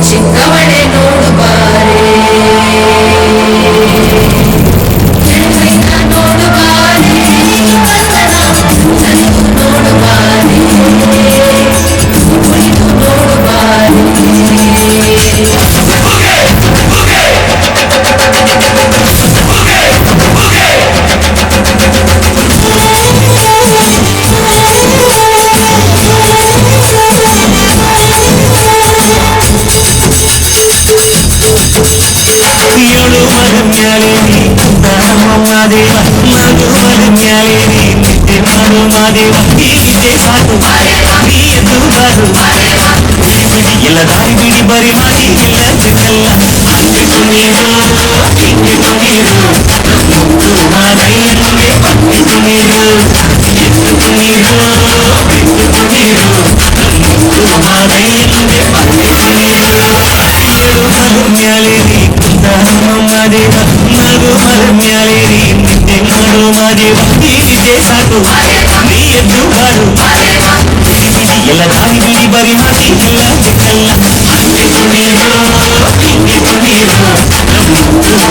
ಚಿಕ್ಕವಳೆ ನೋಡು ಬಾರೆ ನೋಡು ಬಾರೆ ನನಗೂ ನೋಡು ಬಾರೆ ಕುಳಿತು ನೋಡು ಬಾರೆ ಮಾದೇವ ಹೀಗೆ ಸಾಕು ನೀ ಎಂದು ಬಾರು ಬಿಡಿ ಎಲ್ಲ ದಾರಿ ಬಿಡಿ ಬರಿ ಮಾಡಿ ಇಲ್ಲ ಜಗಲ್ಲ ಹಂಗೆ ಕುಣಿರು ಹಿಂಗೆ ಕುಣಿರು ಮಾದಯ್ಯನಿಗೆ ಪಂಗೆ ಕುಣಿರು ಎದ್ದು ಕುಣಿರು ಬಿಟ್ಟು ಕುಣಿರು ಮಾದಯ್ಯನಿಗೆ ಪಂಗೆ ಕುಣಿರು ಏಳು ಮರಮ್ಯಾಲೇರಿ ಕುಂದ ಮಾದೇವ ನಗು ಮರಮ್ಯಾಲೇರಿ ನಿದ್ದೆ ಮಾಡು ಮಾದೇವ ಹೀಗೆ ಸಾಕು ನೀ ಎದ್ದು ಬಾರು ಬಿಡಿ ಬಿಡಿ ಎಲ್ಲ ದಾರಿ ಬಿಡಿ ಬರಿ ಮಾಡಿ ಎಲ್ಲ ಜಗಲ್ಲ ಹಂಗೆ ಕುಣಿರು ಹಿಂಗೆ ಕುಣಿರು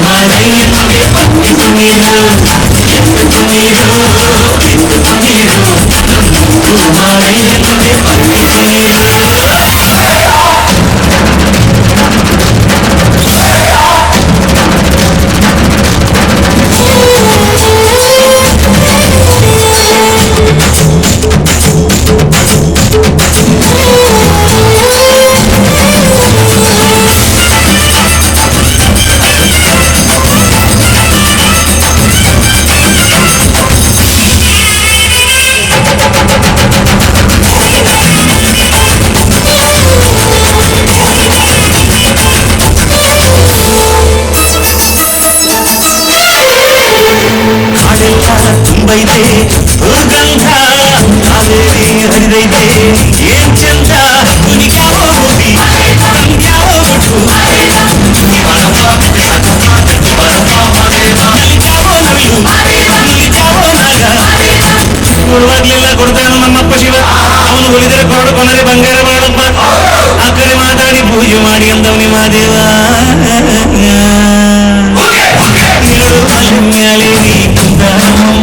ಮಾದಯ್ಯನಿಗೆ ಪಂಗೆ ಕುಣಿರು ಎದ್ದು ಕುಣಿರು ಬಿಟ್ಟು ಕುಣಿರು ಮಾದಯ್ಯನಿಗೆ ಪಂಗೆ ಕುಣಿರು ತುಂಬೈತೆ ದುರ್ಗಂಧ ಕಾವೇರಿ ಹರಿದೈತೆ ಏನ್ ಚಂದ ಯಾವ ಹೋಗಿ ಯಾವ ಬಿಟ್ಟು ಕೊಡುವಾಗ್ಲಿಲ್ಲ ಕೊಡ್ತಾನು ನಮ್ಮಪ್ಪ ಶಿವ ಅವನು ಹೊಲಿದರೆ ಕೊರಡು ಕೊನರೆ ಬಂಗಾರ ಮಾಡಪ್ಪ ಆ ಕಡೆ ಮಾತಾಡಿ ಪೂಜೆ ಮಾಡಿ ಅಂದವನಿ ಮಾದೇವ ಮಲಮ್ಯಾಲೇರಿ ಕುಂದ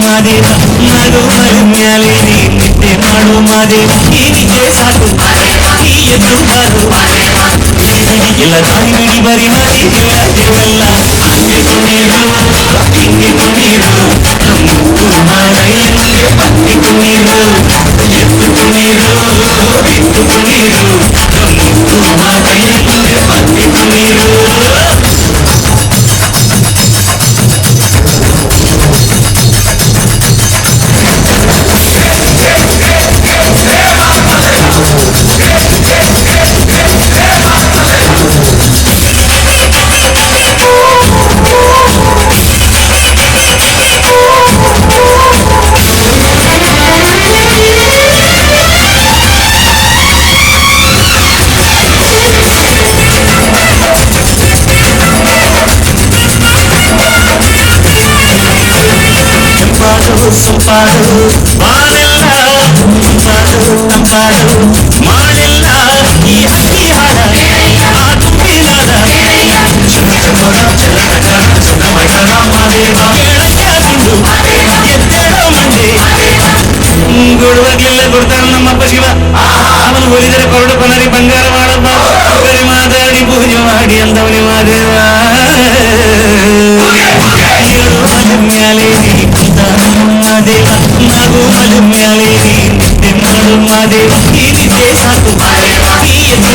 ಮಾದೇವ ನಗು ಮಲಮ್ಯಾಲೇರಿ ನಿದ್ದೆ ಮಾಡು ಮಾದೇವ ಈ ನಿದ್ದೆ ಸಾಕು ಈ ಎದ್ದು ಬಾರು ಬಿಡಿ ಬಿಡಿ ಎಲ್ಲ ದಾರಿ ಬಿಡಿ ಬರಿ ಮಾಡಿ ಇಲ್ಲ ಜಗಲ್ಲ ಹಂಗೆ ಕುಣಿರು ಹಿಂಗೆ ಕುಣಿರು ಮಾದಯ್ಯನಿಗೆ ಪಂಗೆ ಕುಣಿರು ಎದ್ದು ಕುಣಿರು ಬಿಟ್ಟು ಕುಣಿರು ಮಾದಯ್ಯನಿಗೆ ಪಂಗೆ ಕುಣಿರು ಸಂಪಾಡು ಮಾಡೆಲ್ಲ ಸಂಪಾಡು ತಂಪಾಡು ಮಾಡೆಲ್ಲ ಈ ಹಕ್ಕಿ ಹಾಡ ಆ ತುಂಬಿನಾದ ಕೊಡುವಾಗ್ಲಿಲ್ಲ ಕೊಡ್ತಾನ ನಮ್ಮಪ್ಪ ಶಿವ ಅವನು ಹೊಲಿದರೆ ಕೊರಡು ಕೊನರಿ ಬಂಗಾರ ಮಾಡಪ್ಪ ಬರಿ ಮಾತಾಡಿ ಪೂಜೆ ಮಾಡಿ ಅಂದವನಿ ಮಾದೇವ ಮಲಮ್ಯಾಲೇರಿ ಕುಂದ ಮಾದೇವ ನಗು ಮಲಮ್ಯಾಲೇರಿ ನಿದ್ದೆ ಮಾಡು ಮಾದೇವ ಈ ನಿದ್ದೆ ಸಾಕು ಈ ಎದ್ದು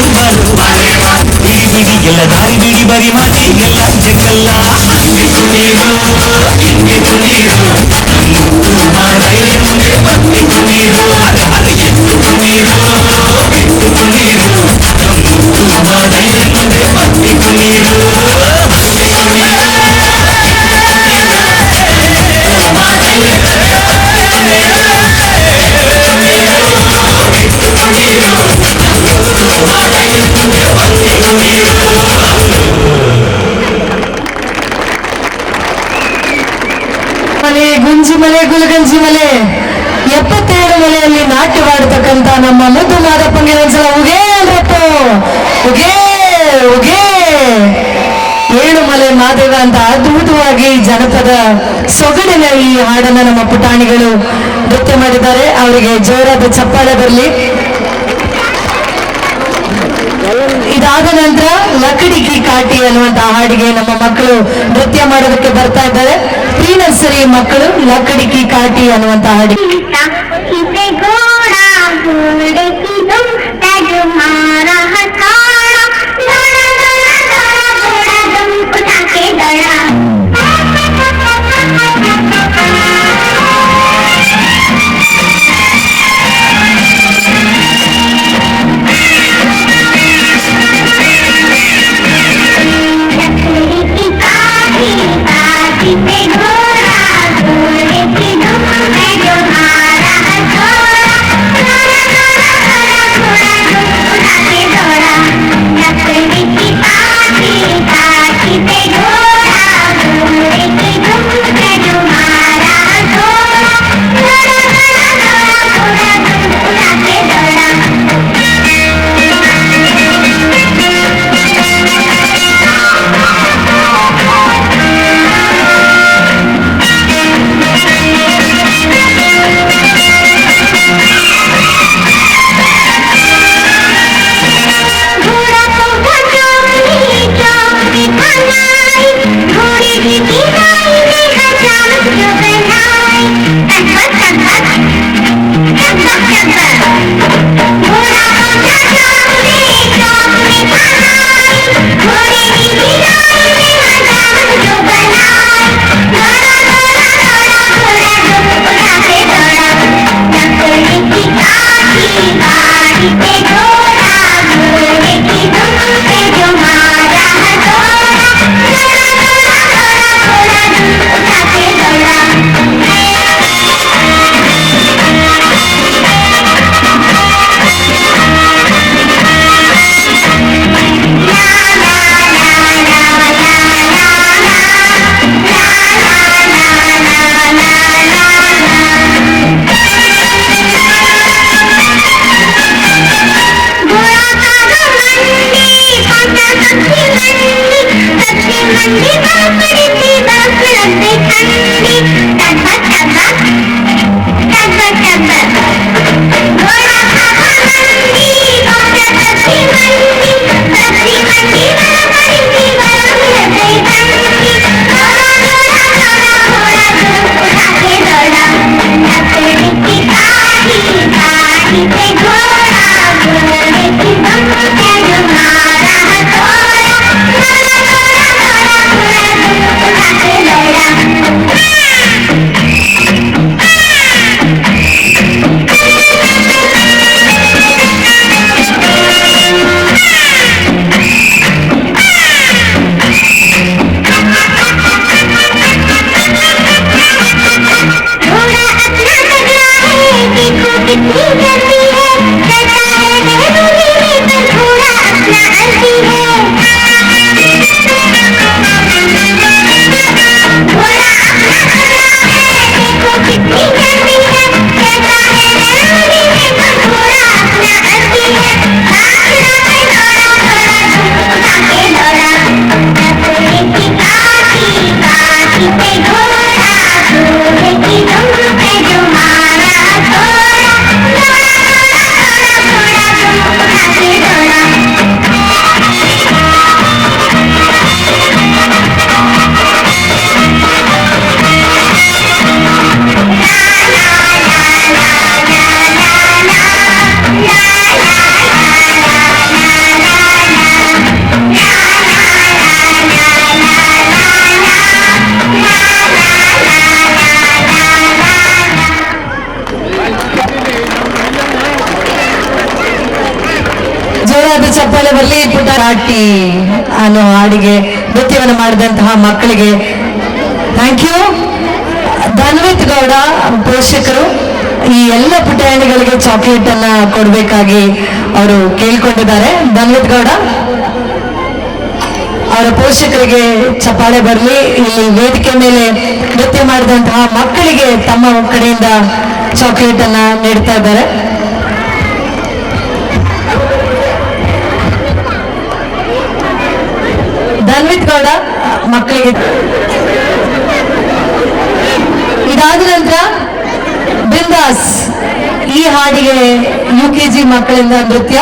ಬಾರು ಬಿಡಿ ಬಿಡಿ ಎಲ್ಲ ದಾರಿ ಬಿಡಿ ಬರಿ ಮಾಡಿ ಎಲ್ಲ ಜಗಲ್ಲ ಹಂಗೆ ಕುಣಿರು ಹಿಂಗೆ ಕುಣಿರು ಮಾದಯ್ಯನಿಗೆ ಪಂಗೆ ಕುಣಿರು ಎದ್ದು ಕುಣಿರು ಬಿಟ್ಟು ಕುಣಿರು ಮಾದಯ್ಯನಿಗೆ ಪಂಗೆ ಕುಣಿರು ಮಲೆ ಗುಂಜಿ ಮಲೆ ಗುಲ್ಗಂಜಿ ಮಲೆ 77 ಮಲೆಯಲ್ಲಿ ನಾಟ್ಯವಾಡತಕ್ಕಂತ ನಮ್ಮ ಮುದ್ದು ಮಾದಪ್ಪಂಗೆ ಅದ್ಭುತವಾಗಿ ಜನಪದ ಸೊಗಡಿನ ಈ ಹಾಡನ್ನ ನಮ್ಮ ಪುಟಾಣಿಗಳು ನೃತ್ಯ ಮಾಡಿದ್ದಾರೆ. ಅವರಿಗೆ ಜೋರಾದ ಚಪ್ಪಾಳೆ ಬರಲಿ. ಇದಾದ ನಂತರ ಲಕಡಿ ಕಿ ಕಾಟಿ ಅನ್ನುವಂತಹ ಹಾಡಿಗೆ ನಮ್ಮ ಮಕ್ಕಳು ನೃತ್ಯ ಮಾಡೋದಕ್ಕೆ ಬರ್ತಾ ಇದ್ದಾರೆ. ಪ್ರೀ ನರ್ಸರಿ ಮಕ್ಕಳು ಲಕಡಿ ಕಿ ಕಾಟಿ ಅನ್ನುವಂತಹ ಹಾಡಿಗೆ ಚಪ್ಪಾಳೆ ಬರಲಿ. ಪುಟ್ಟ ಕಾಟಿ ಅನ್ನೋ ಹಾಡಿಗೆ ನೃತ್ಯವನ್ನು ಮಾಡಿದಂತಹ ಮಕ್ಕಳಿಗೆ ಥ್ಯಾಂಕ್ ಯು. ಧನ್ವಿತ್ ಗೌಡ ಪೋಷಕರು ಈ ಎಲ್ಲ ಪುಟಾಣಿಗಳಿಗೆ ಚಾಕ್ಲೇಟ್ ಅನ್ನ ಕೊಡ್ಬೇಕಾಗಿ ಅವರು ಕೇಳ್ಕೊಂಡಿದ್ದಾರೆ. ಧನ್ವಿತ್ ಗೌಡ ಅವರ ಪೋಷಕರಿಗೆ ಚಪ್ಪಾಳೆ ಬರಲಿ. ಇಲ್ಲಿ ವೇದಿಕೆ ಮೇಲೆ ನೃತ್ಯ ಮಾಡಿದಂತಹ ಮಕ್ಕಳಿಗೆ ತಮ್ಮ ಕಡೆಯಿಂದ ಚಾಕ್ಲೇಟ್ ಅನ್ನ ನೀಡ್ತಾ ಇದ್ದಾರೆ. ಧನ್ವಿತ್ ಗೌಡ ಮಕ್ಕಳಿಗೆ ಹಾಡಿಗೆ UKG ಮಕ್ಕಳಿಂದ ನೃತ್ಯ,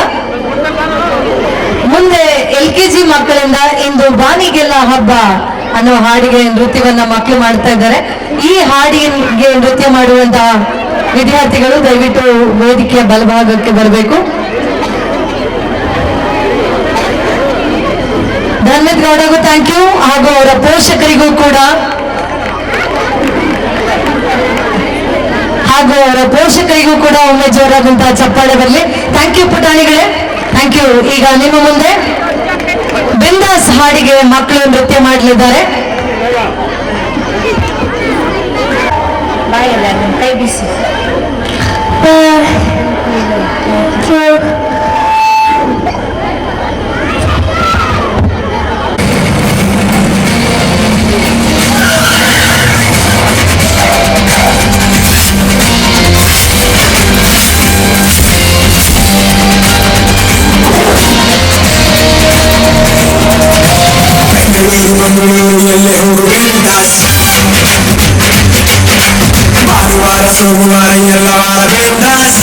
ಮುಂದೆ LKG ಮಕ್ಕಳಿಂದ ಇಂದು ಬಾನಿಗೆಲ್ಲ ಹಬ್ಬ ಅನ್ನೋ ಹಾಡಿಗೆ ನೃತ್ಯವನ್ನ ಮಕ್ಕಳು ಮಾಡ್ತಾ ಇದ್ದಾರೆ. ಈ ಹಾಡಿಗೆ ನೃತ್ಯ ಮಾಡುವಂತಹ ವಿದ್ಯಾರ್ಥಿಗಳು ದಯವಿಟ್ಟು ವೇದಿಕೆಯ ಬಲಭಾಗಕ್ಕೆ ಬರಬೇಕು. ಧನ್ವಿತ್ ಗೌಡಗೂ ಥ್ಯಾಂಕ್ ಯು, ಹಾಗೂ ಅವರ ಪೋಷಕರಿಗೂ ಕೂಡ ಒಮ್ಮೆ ಜೋರಾದಂತಹ ಚಪ್ಪಾಳೆ ಬರಲಿ. ಥ್ಯಾಂಕ್ ಯು ಪುಟಾಣಿಗಳೇ, ಥ್ಯಾಂಕ್ ಯು. ಈಗ ನಿಮ್ಮ ಮುಂದೆ ಬಿಂದಾಸ್ ಹಾಡಿಗೆ ಮಕ್ಕಳು ನೃತ್ಯ ಮಾಡಲಿದ್ದಾರೆ. ಕೈ ಬಿಸಿ. ಮಂಗಳೂರಿನಲ್ಲೇ ಬಿಂದಾಸ್, ಭಾನುವಾರ ಸೋಮವಾರ ಎಲ್ಲ ವಾರ ಬಿಂದಾಸ್.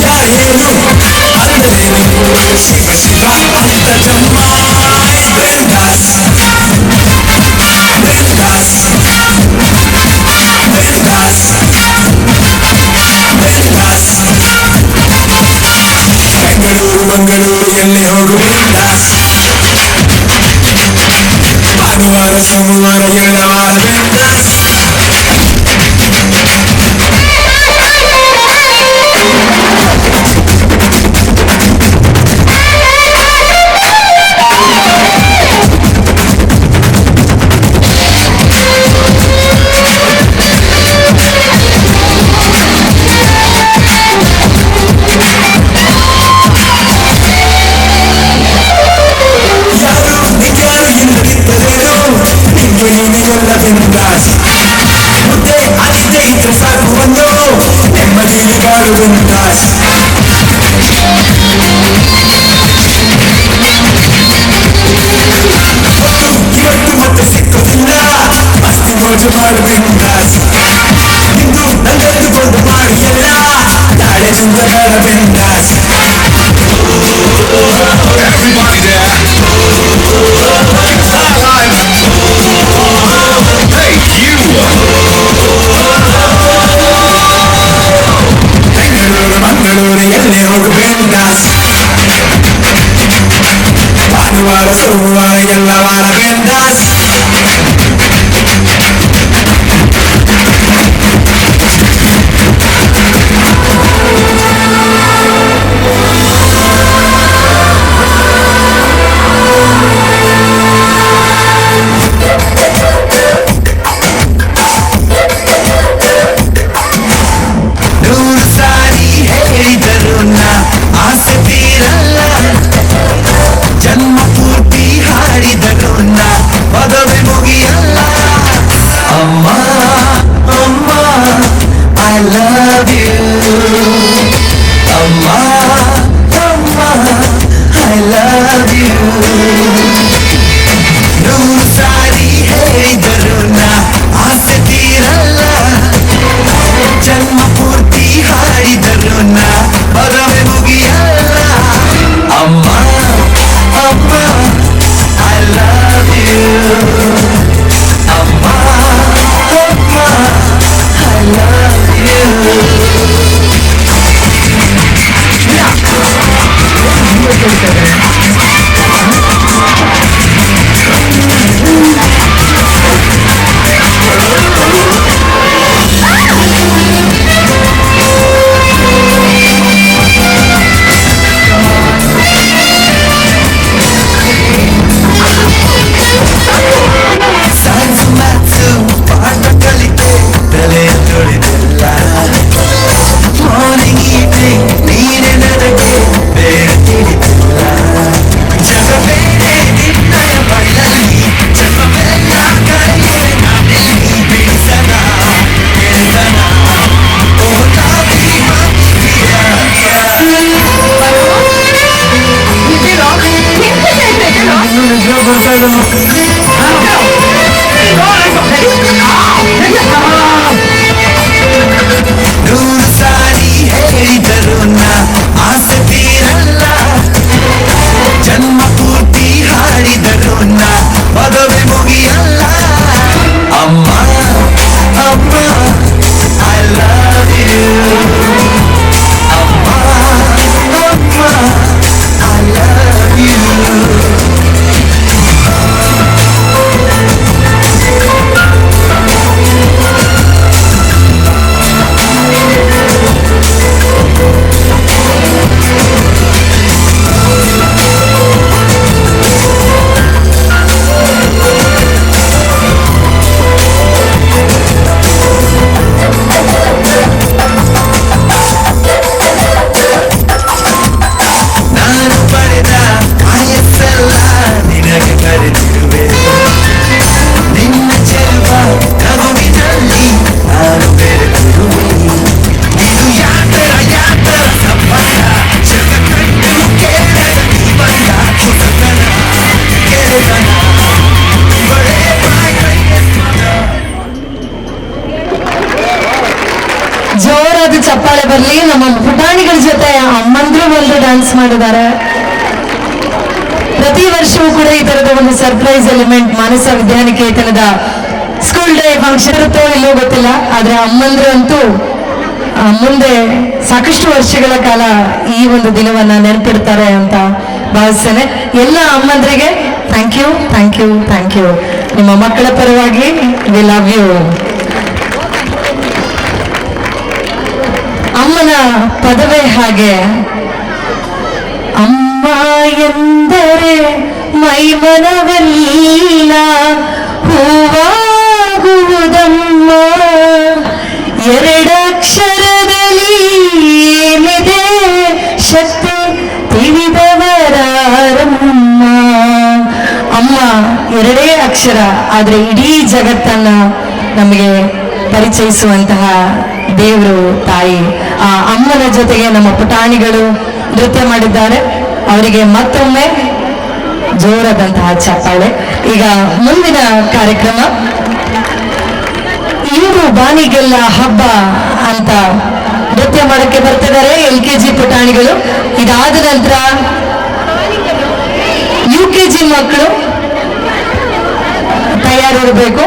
ಯಾರೇನು ಅಂದ್ರೇನು ಶಿವ ಶಿವ ಅಂತ ಜಮಾಯ್ ಬಿಂದಾಸ್ ಬಿಂದಾಸ್ ಬಿಂದಾಸ್ ಬಿಂದಾಸ್. ಬೆಂಗಳೂರು ಮಂಗಳೂರು ಎಲ್ಲೇ ಹೋಗು ಬಿಂದಾಸ್, ಭಾನುವಾರ ಸೋಮವಾರ ಎಲ್ಲ ವಾರ ಬಿಂದಾಸ್. ಮಾಡ್ತಿದ್ದಾರೆ. ಪ್ರತಿ ವರ್ಷವೂ ಕೂಡ ಈ ತರದ ಒಂದು ಸರ್ಪ್ರೈಸ್ ಎಲಿಮೆಂಟ್ ಮಾನಸ ವಿದ್ಯಾನಿಕೇತನದ ಸ್ಕೂಲ್ ಡೇ ಫಂಕ್ಷನ್ ಇರುತ್ತೋ ಇಲ್ಲೋ ಗೊತ್ತಿಲ್ಲ, ಆದ್ರೆ ಅಮ್ಮಂದ್ರು ಅಂತೂ ಮುಂದೆ ಸಾಕಷ್ಟು ವರ್ಷಗಳ ಕಾಲ ಈ ಒಂದು ದಿನವನ್ನ ನೆನಪಿಡ್ತಾರೆ ಅಂತ ಭಾವಿಸ್ತೇನೆ. ಎಲ್ಲ ಅಮ್ಮಂದ್ರಿಗೆ thank you, thank you, thank you. ನಿಮ್ಮ ಮಕ್ಕಳ ಪರವಾಗಿ ವಿ ಲವ್ ಯು. ಅಮ್ಮನ ಪದವೇ ಹಾಗೆ. ಅಮ್ಮ ಎಂದರೆ ಮೈಮನವೆಲ್ಲ ಹೂವಾಗುವುದಮ್ಮ, ಎರಡಕ್ಷರದಲ್ಲಿ ಏನಿದೆ ಶಕ್ತಿ ತಿಳಿದವರಾರಮ್ಮ. ಅಮ್ಮ ಎರಡೇ ಅಕ್ಷರ, ಆದ್ರೆ ಇಡೀ ಜಗತ್ತನ್ನ ನಮಗೆ ಪರಿಚಯಿಸುವಂತಹ ದೇವರು ತಾಯಿ. ಆ ಅಮ್ಮನ ಜೊತೆಗೆ ನಮ್ಮ ಪುಟಾಣಿಗಳು ನೃತ್ಯ ಮಾಡಿದ್ದಾರೆ. ಅವರಿಗೆ ಮತ್ತೊಮ್ಮೆ ಜೋರಾದಂತಹ ಚಪ್ಪಾಳೆ. ಈಗ ಮುಂದಿನ ಕಾರ್ಯಕ್ರಮ, ಇವರು ಬಾನಿಗೆಲ್ಲ ಹಬ್ಬ ಅಂತ ನೃತ್ಯ ಮಾಡಕ್ಕೆ ಬರ್ತಿದ್ದಾರೆ LKG ಪುಟಾಣಿಗಳು. ಇದಾದ ನಂತರ UKG ಮಕ್ಕಳು ತಯಾರಿರಬೇಕು.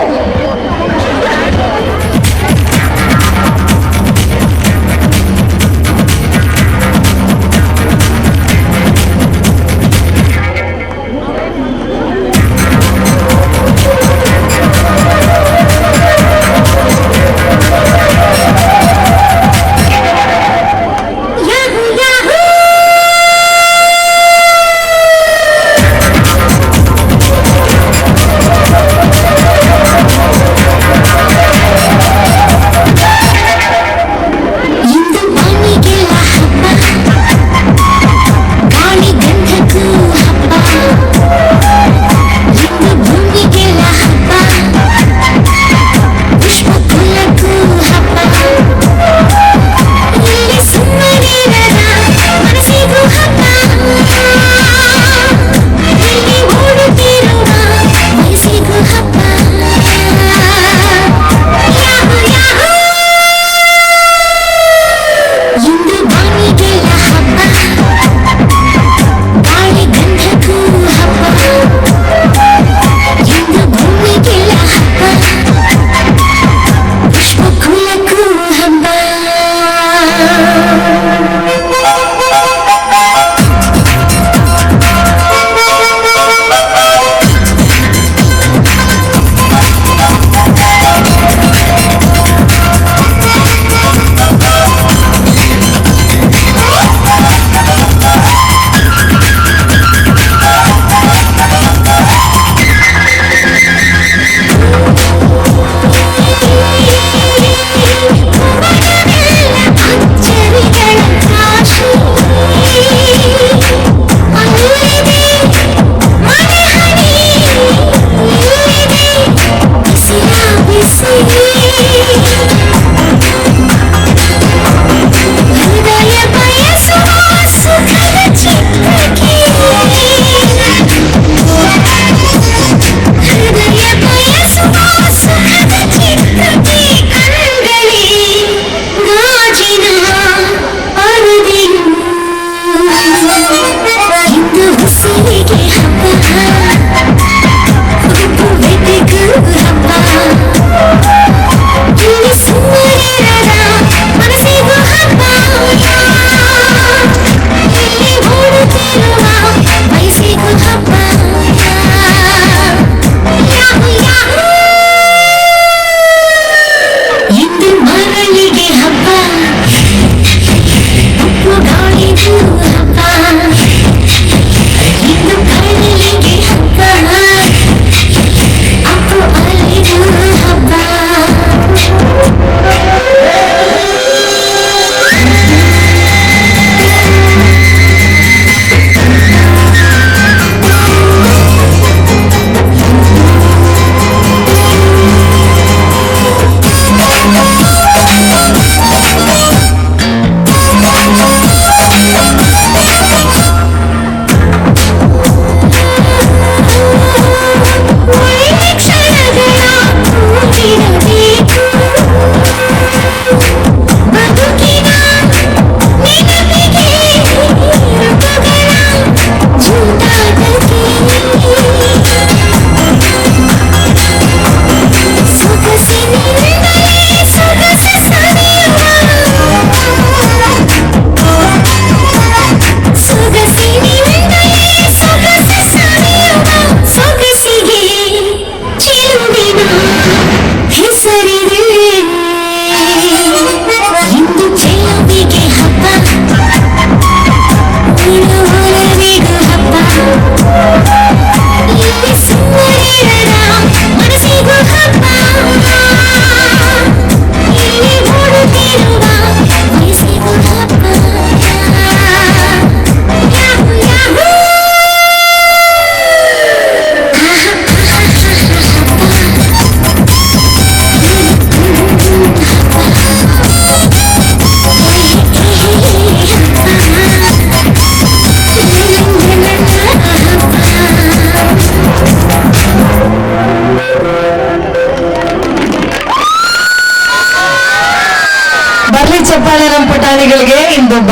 Thank you.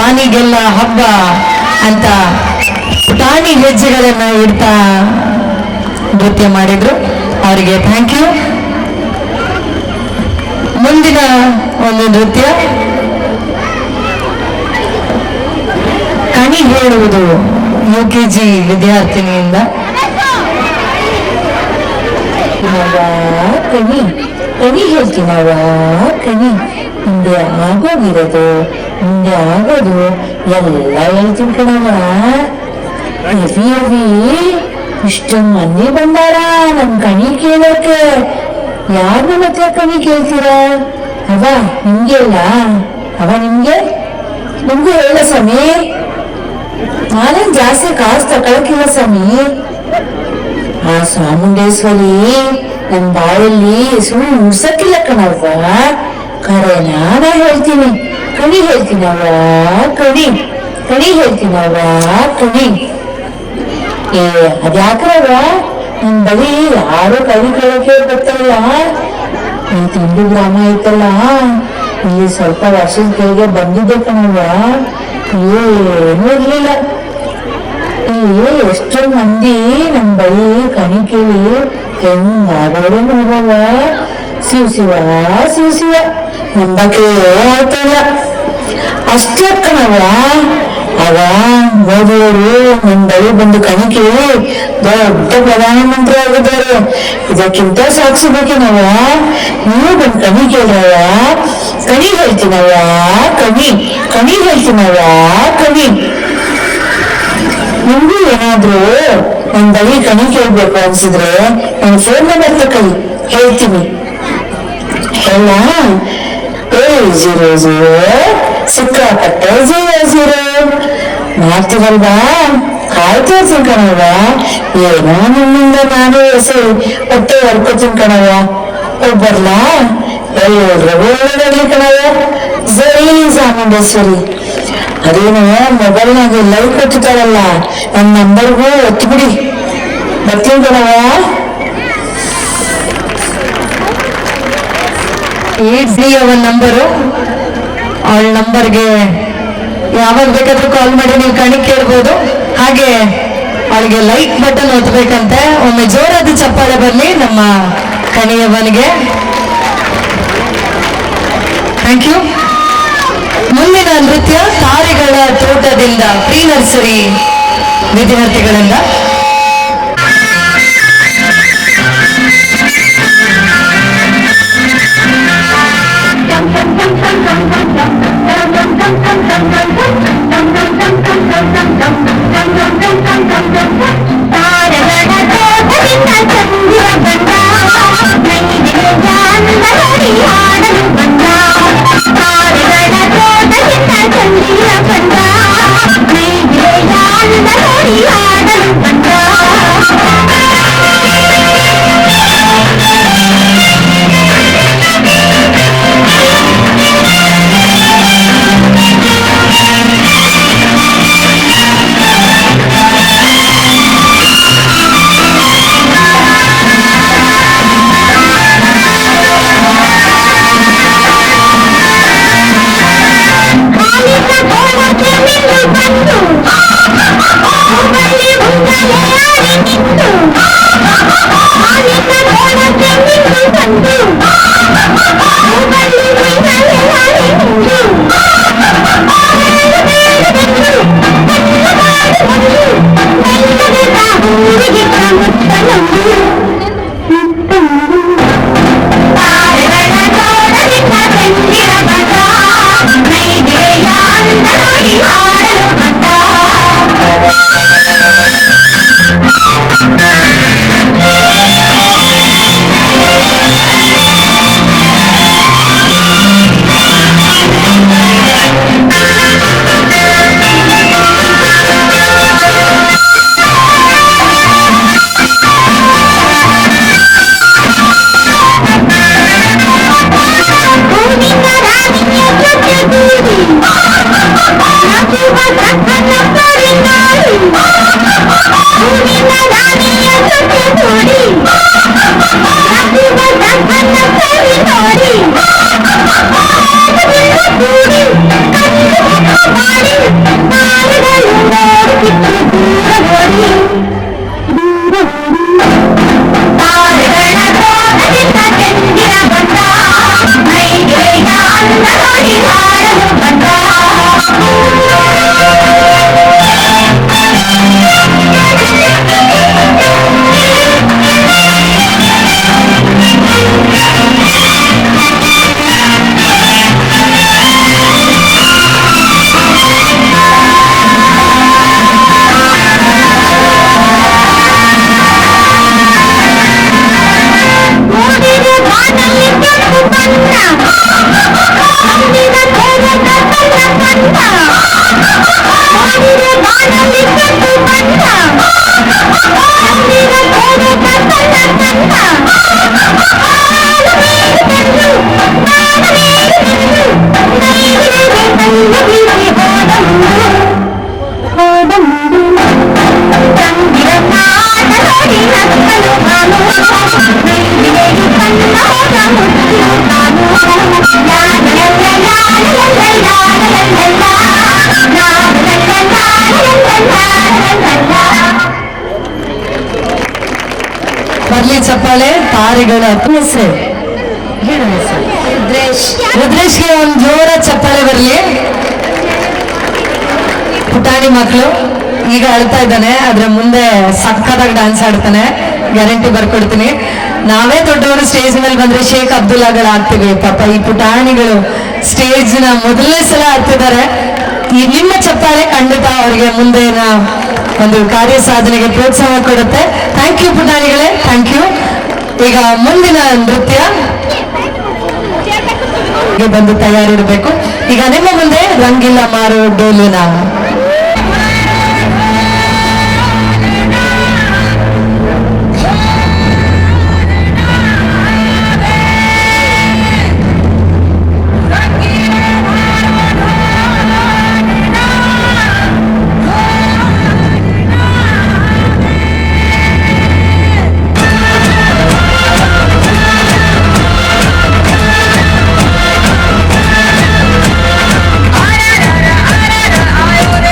ಬಾನಿಗೆಲ್ಲ ಹಬ್ಬ ಅಂತ ಪುಟಾಣಿ ಹೆಜ್ಜೆಗಳನ್ನ ಇಡ್ತಾ ನೃತ್ಯ ಮಾಡಿದ್ರು. ಅವರಿಗೆ ಥ್ಯಾಂಕ್ ಯು. ಮುಂದಿನ ಒಂದು ನೃತ್ಯ ಕಣಿ ಹೇಳುವುದು UKG ವಿದ್ಯಾರ್ಥಿನಿಯಿಂದ. ಕಣಿ ಕಣಿ ಹೇಳ್ತೀನವ ಕಣಿ ಮುಂದೆ ಆಗೋಗಿರೋದು ಮುಂದೆ ಆಗೋದು ಎಲ್ಲ ಹೇಳ್ತೀನಿ ಕಣವ. ಅವಿ ಅವಿ ಇಷ್ಟೊಂದು ಮಂದಿ ಬಂದಾರ ನಮ್ ಕಣಿ ಕೇಳೋಕೆ. ಯಾರ ನನ್ನ ಹತ್ರ ಕಣಿ ಕೇಳ್ತೀರಾ? ಅವ ನಿಮ್ಗೆ ಇಲ್ಲ ಅವ ನಿಮ್ಗೆ ನಿಮ್ಗೂ ಹೇಳ ಸ್ವಾಮಿ. ನಾನೇನ್ ಜಾಸ್ತಿ ಕಾಸು ತಗೊಳಕಿಲ್ಲ ಸ್ವಾಮಿ. ಆ ಚಾಮುಂಡೇಶ್ವರಿ ನನ್ ಬಾಯಲ್ಲಿ ಸುಳ್ಳು ಮುಡ್ಸಕ್ಕಿಲ್ಲ ಕಣವ್ವ. ಕರೆ ನಾನ ಹೇಳ್ತೀನಿ ಕಣಿ ಹೇಳ್ತೀನವ್ವ ಕಣಿ ಕಣಿ ಹೇಳ್ತೀನವ್ವ ಕಣಿ. ಅದ್ಯಾಕ್ರವ್ವ ನನ್ ಬಳಿ ಯಾರು ಕಣಿ ಕೇಳೋಕೆ ಬರ್ತಾರಲ್ಲ. ಈ ತಿಂಡಿ ಗ್ರಾಮ ಐತಲ್ಲ ಇಲ್ಲಿ ಸ್ವಲ್ಪ ವರ್ಷದ ಕೆಳಗೆ ಬಂದಿದ್ದೆ ಕಣವ್ವ. ಏನೂ ಇರ್ಲಿಲ್ಲ. ಎಷ್ಟೊಂದು ಮಂದಿ ನಮ್ ಬಳಿ ಕಣಿ ಕೇಳಿ ಹೆಂಗಾಗೋಡೆ ನೋಡವ. ಶಿವ ಶಿವ ಶಿವ ಶಿವ ನಂಬಕ್ಕೆ ಆಯ್ತಲ್ಲ. ಅಷ್ಟೇ ಕಣವ. ಆಗ ಮೋದಿಯವರು ನಮ್ ಬಳಿ ಬಂದು ಕಣಿ ಕೇಳಿ ದೊಡ್ಡ ಪ್ರಧಾನಮಂತ್ರಿ ಆಗಿದ್ದಾರೆ. ಇದಕ್ಕಿಂತ ಸಾಕ್ಷಿ ಬೇಕೇನವ. ನೀವು ಬಂದು ಕಣಿ ಕೇಳ್ರವ. ಕಣಿ ಹೇಳ್ತೀನವ ಕಣಿ ಕಣಿ ಹೇಳ್ತೀನವ ಕಣಿ. ನಿಮ್ಗೂ ಏನಾದ್ರು ನನ್ ಬಳಿ ಕಣಿ ಕೇಳ್ಬೇಕು ಅನ್ಸಿದ್ರೆ ನನ್ ಫೋನ್ ನಂಬರ್ ತಕೊಳ್ಳಿ ಹೇಳ್ತೀನಿ. ಹೇಳ 800 ಸಿಕ್ಕಾಪಟ್ಟೆ 00 ಮಾಡ್ತೀವಲ್ವಾ? ಕಾಯ್ತಾ ಇರ್ತೀನಿ ಕಣವ. ಏನೋ ನಿಮ್ಮಿಂದ ನಾನು ಹೆಸರು ಹೊಟ್ಟೆ ಹೊರ್ಕೋತೀನಿ ಕಣವ. ಒಬ್ಬರ್ಲಾ ಎಲ್ರಿಗೂ ಒಳ್ಳೇದಾಗ್ಲಿ ಕಣವ. ಜೈ ಚಾಮುಂಡೇಶ್ವರಿ. ಅದೇನು ಮೊಬೈಲ್ನಾಗ ಲೈವ್ ಕೊಟ್ಟಿದ್ದಾರಲ್ಲ ನನ್ನ ನಂಬರ್ಗೂ ಒತ್ತಿಬಿಡಿ. ಬರ್ತೀನಿ ಕಣವ. 801 ನಂಬರು. ಅವಳ ನಂಬರ್ಗೆ ಯಾವಾಗ ಬೇಕಾದ್ರೂ ಕಾಲ್ ಮಾಡಿ ನೀವು ಕಣಿ ಕೇಳ್ಬೋದು. ಹಾಗೆ ಅವಳಿಗೆ ಲೈಕ್ ಬಟನ್ ಒತ್ತಬೇಕಂತೆ. ಒಮ್ಮೆ ಜೋರಾದ ಚಪ್ಪಾಳೆ ಬರಲಿ ನಮ್ಮ ಕಣಿಯವನಿಗೆ. Thank you. ಮುಂದಿನ ನೃತ್ಯ ತಾರೆಗಳ ತೋಟದಿಂದ ಪ್ರೀ ನರ್ಸರಿ ವಿದ್ಯಾರ್ಥಿಗಳಿಂದ. ಬರ್ಲಿ ಚಪ್ಪಾಳೆ ತಾರೆಗಳ ಹೆಸರು ರುದ್ರೇಶ್ಗೆ ಒಂದು ಜೋರ ಚಪ್ಪಾಳೆ ಬರ್ಲಿ. ಪುಟಾಣಿ ಮಕ್ಕಳು ಈಗ ಅಳ್ತಾ ಇದ್ದಾನೆ, ಅದ್ರ ಮುಂದೆ ಸಕ್ಕತ್ತಾಗಿ ಡ್ಯಾನ್ಸ್ ಆಡ್ತಾನೆ, ಗ್ಯಾರಂಟಿ ಬರ್ಕೊಡ್ತೀನಿ. ನಾವೇ ದೊಡ್ಡವರು ಸ್ಟೇಜ್ ಮೇಲೆ ಬಂದ್ರೆ ಶೇಖ್ ಅಬ್ದುಲ್ಲಾಗಳು ಆಗ್ತೀವಿ. ಪಾಪ ಈ ಪುಟಾಣಿಗಳು ಸ್ಟೇಜ್ ನ ಮೊದಲನೇ ಸಲ ಆಗ್ತಿದ್ದಾರೆ. ಈ ನಿಮ್ಮ ಚಪ್ಪಾಳೆ ಖಂಡಿತ ಅವರಿಗೆ ಮುಂದಿನ ಒಂದು ಕಾರ್ಯ ಸಾಧನೆಗೆ ಪ್ರೋತ್ಸಾಹ ಕೊಡುತ್ತೆ. ಥ್ಯಾಂಕ್ ಯು ಪುಟಾಣಿಗಳೇ, ಥ್ಯಾಂಕ್ ಯು. ಈಗ ಮುಂದಿನ ನೃತ್ಯ ಬಂದು ತಯಾರಿರಬೇಕು. ಈಗ ನಿಮ್ಮ ಮುಂದೆ ರಂಗಿಲ್ಲ ಮಾರೋ ಡೋಲುನ. आरे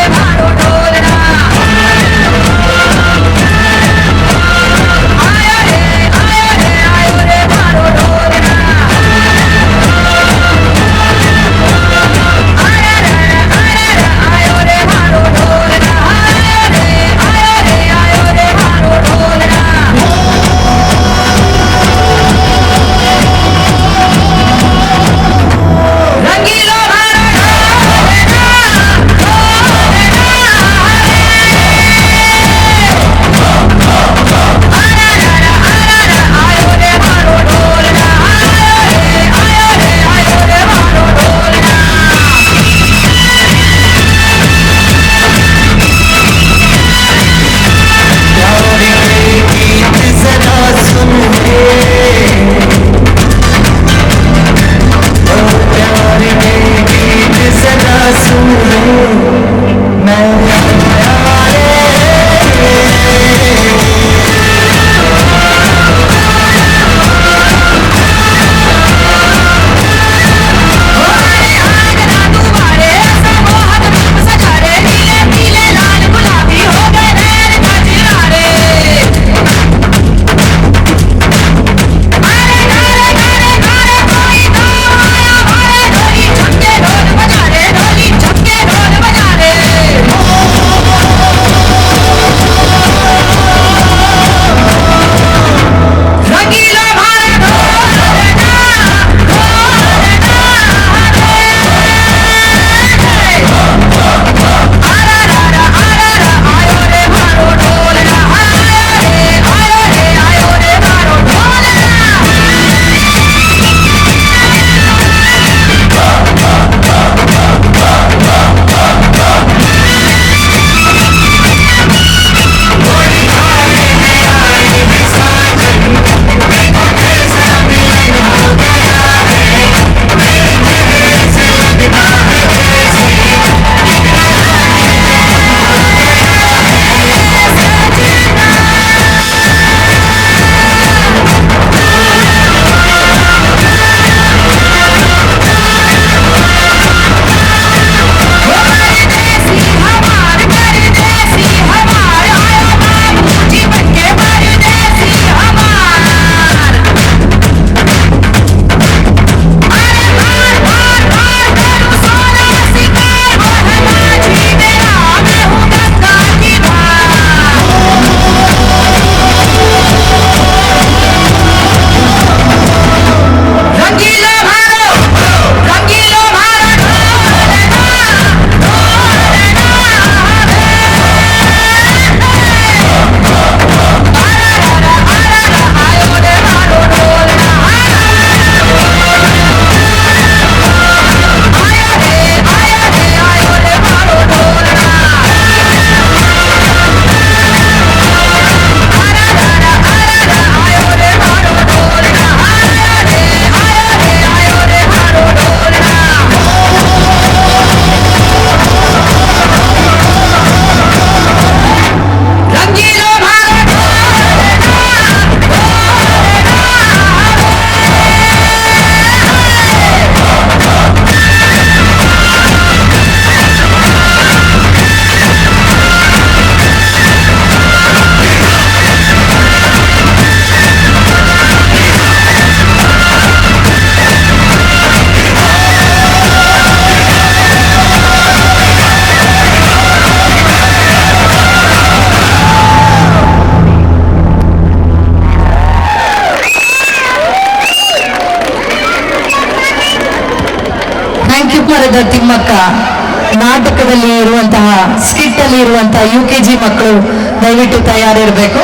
ನಾಟಕದಲ್ಲಿ ಇರುವಂತಹ ಸ್ಕಿಟ್ ಅಲ್ಲಿ ಇರುವಂತಹ UKG ಮಕ್ಕಳು ದಯವಿಟ್ಟು ತಯಾರಿರಬೇಕು.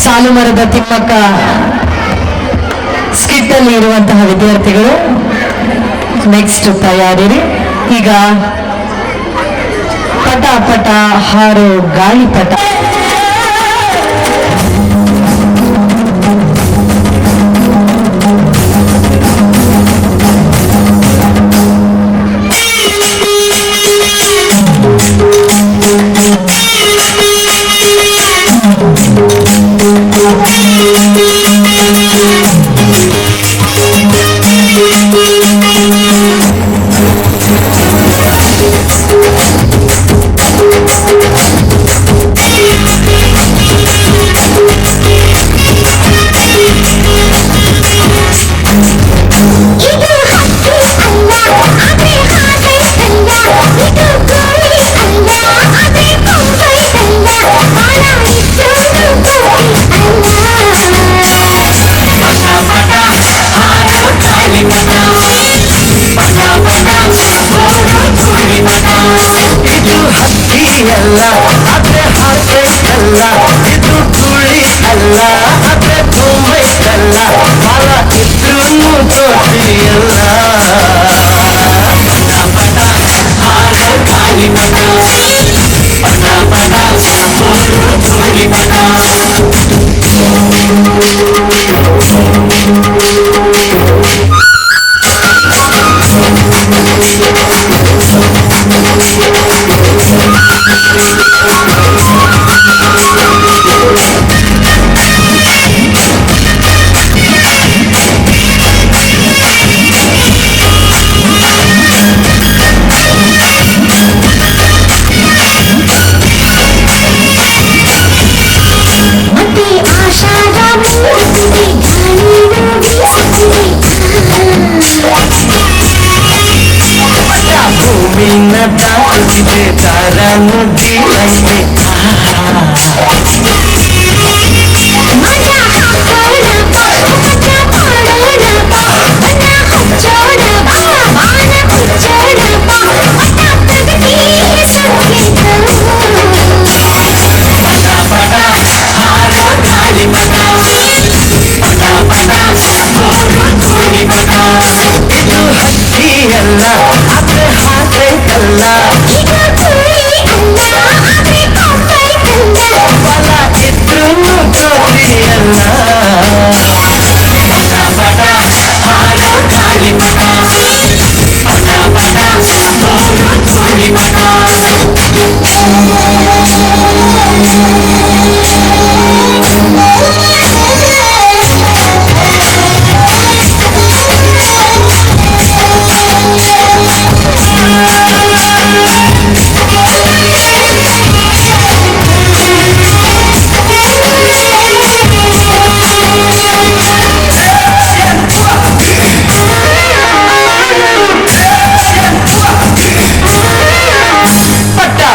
ಸಾಲು ಮರದ ತಿಮ್ಮಕ್ಕ ಸ್ಕಿಟ್ ಅಲ್ಲಿ ಇರುವಂತಹ ವಿದ್ಯಾರ್ಥಿಗಳು ನೆಕ್ಸ್ಟ್ ತಯಾರಿರಿ. ಈಗ ಪಟ ಪಟ ಹಾರೋ ಗಾಳಿಪಟ. ಅಲ್ಲ ಅದೇ ಹಾಕೈತಲ್ಲ, ಇದು ತುಳಿ ಅಲ್ಲ ಅದೇ ತುಂಬೈತಲ್ಲ, ಫಲ ಇದ್ರೂ ತೋರಿಯಲ್ಲ. ಪಟ ಹಾರೋ ಗಾಳಿಪಟ, ಪಟ ಪಟ ಗಾಳಿಪಟ. ಭೂಮಿನ ದಾಟಿದೆ ದಾರ ನುಗ್ಗಿಲಂತೆ, ಇದು ಹಕ್ಕಿಯಲ್ಲ ಅದೇ ಹಾಕೈತಲ್ಲ, ಫಲ ಇದ್ರೂ ತೋರಿಯಲ್ಲ. ಪಟ ಪಟ ಹಾರೋ ಗಾಳಿಪಟ, ಪಟ ಪಟ ಗಾಳಿಪಟ.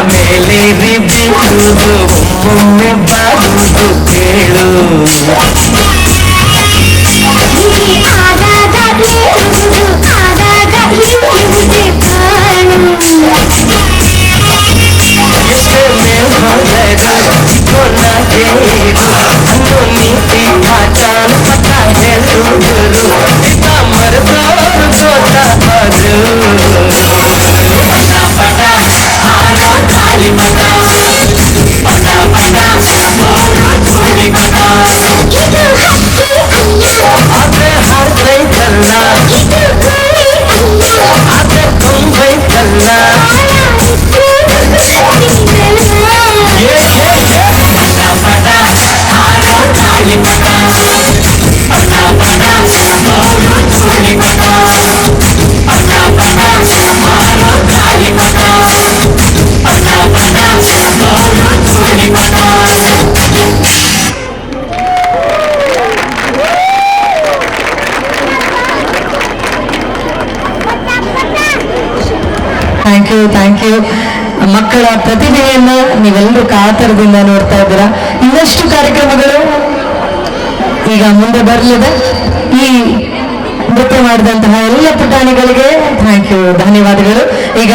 ಮೇಲೇರಿ ಬೀಳುವುದು ಒಮ್ಮೊಮ್ಮೆ ಬಾಗುವುದು ಕೇಳು, ಎಷ್ಟೇ ಮೇಲ್ ಹೊಡೆದು ಕೊನೆಗೇರು ಅನ್ನೋ ನೀತಿ ಆಚಾರ ಪಟ ಹೇಳುವುದು, ಇದ್ದ ಮರೆತೋರು ಸೋತ ಅದು. ಪಟ ಪಟ ಹಾರೋ ಗಾಳಿಪಟ, ಪಟ ಪಟ ಗಾಳಿಪಟ. ಅದೇ ಹಾಕೈತಲ್ಲ ಅದೇ ತುಂಬೈತಲ್ಲ, ಪಟ ಪಟ ಹಾರೋ ಗಾಳಿಪಟ, ಪಟ ಪಟ ಗಾಳಿಪಟ, ಪಟ ಪಟ ಹಾರೋ ಗಾಳಿಪಟ, ಪಟ ಪಟ ಗಾಳಿಪಟ. Thank you. ಮಕ್ಕಳ ಪ್ರತಿಭೆಯನ್ನ ನೀವೆಲ್ಲರೂ ಕಾತರದಿಂದ ನೋಡ್ತಾ ಇದ್ದೀರಾ. ಇನ್ನಷ್ಟು ಕಾರ್ಯಕ್ರಮಗಳು ಈಗ ಮುಂದೆ ಬರಲಿದೆ. ಈ ನೃತ್ಯ ಮಾಡಿದಂತಹ ಎಲ್ಲ ಪುಟಾಣಿಗಳಿಗೆ ಥ್ಯಾಂಕ್ ಯು, ಧನ್ಯವಾದಗಳು. ಈಗ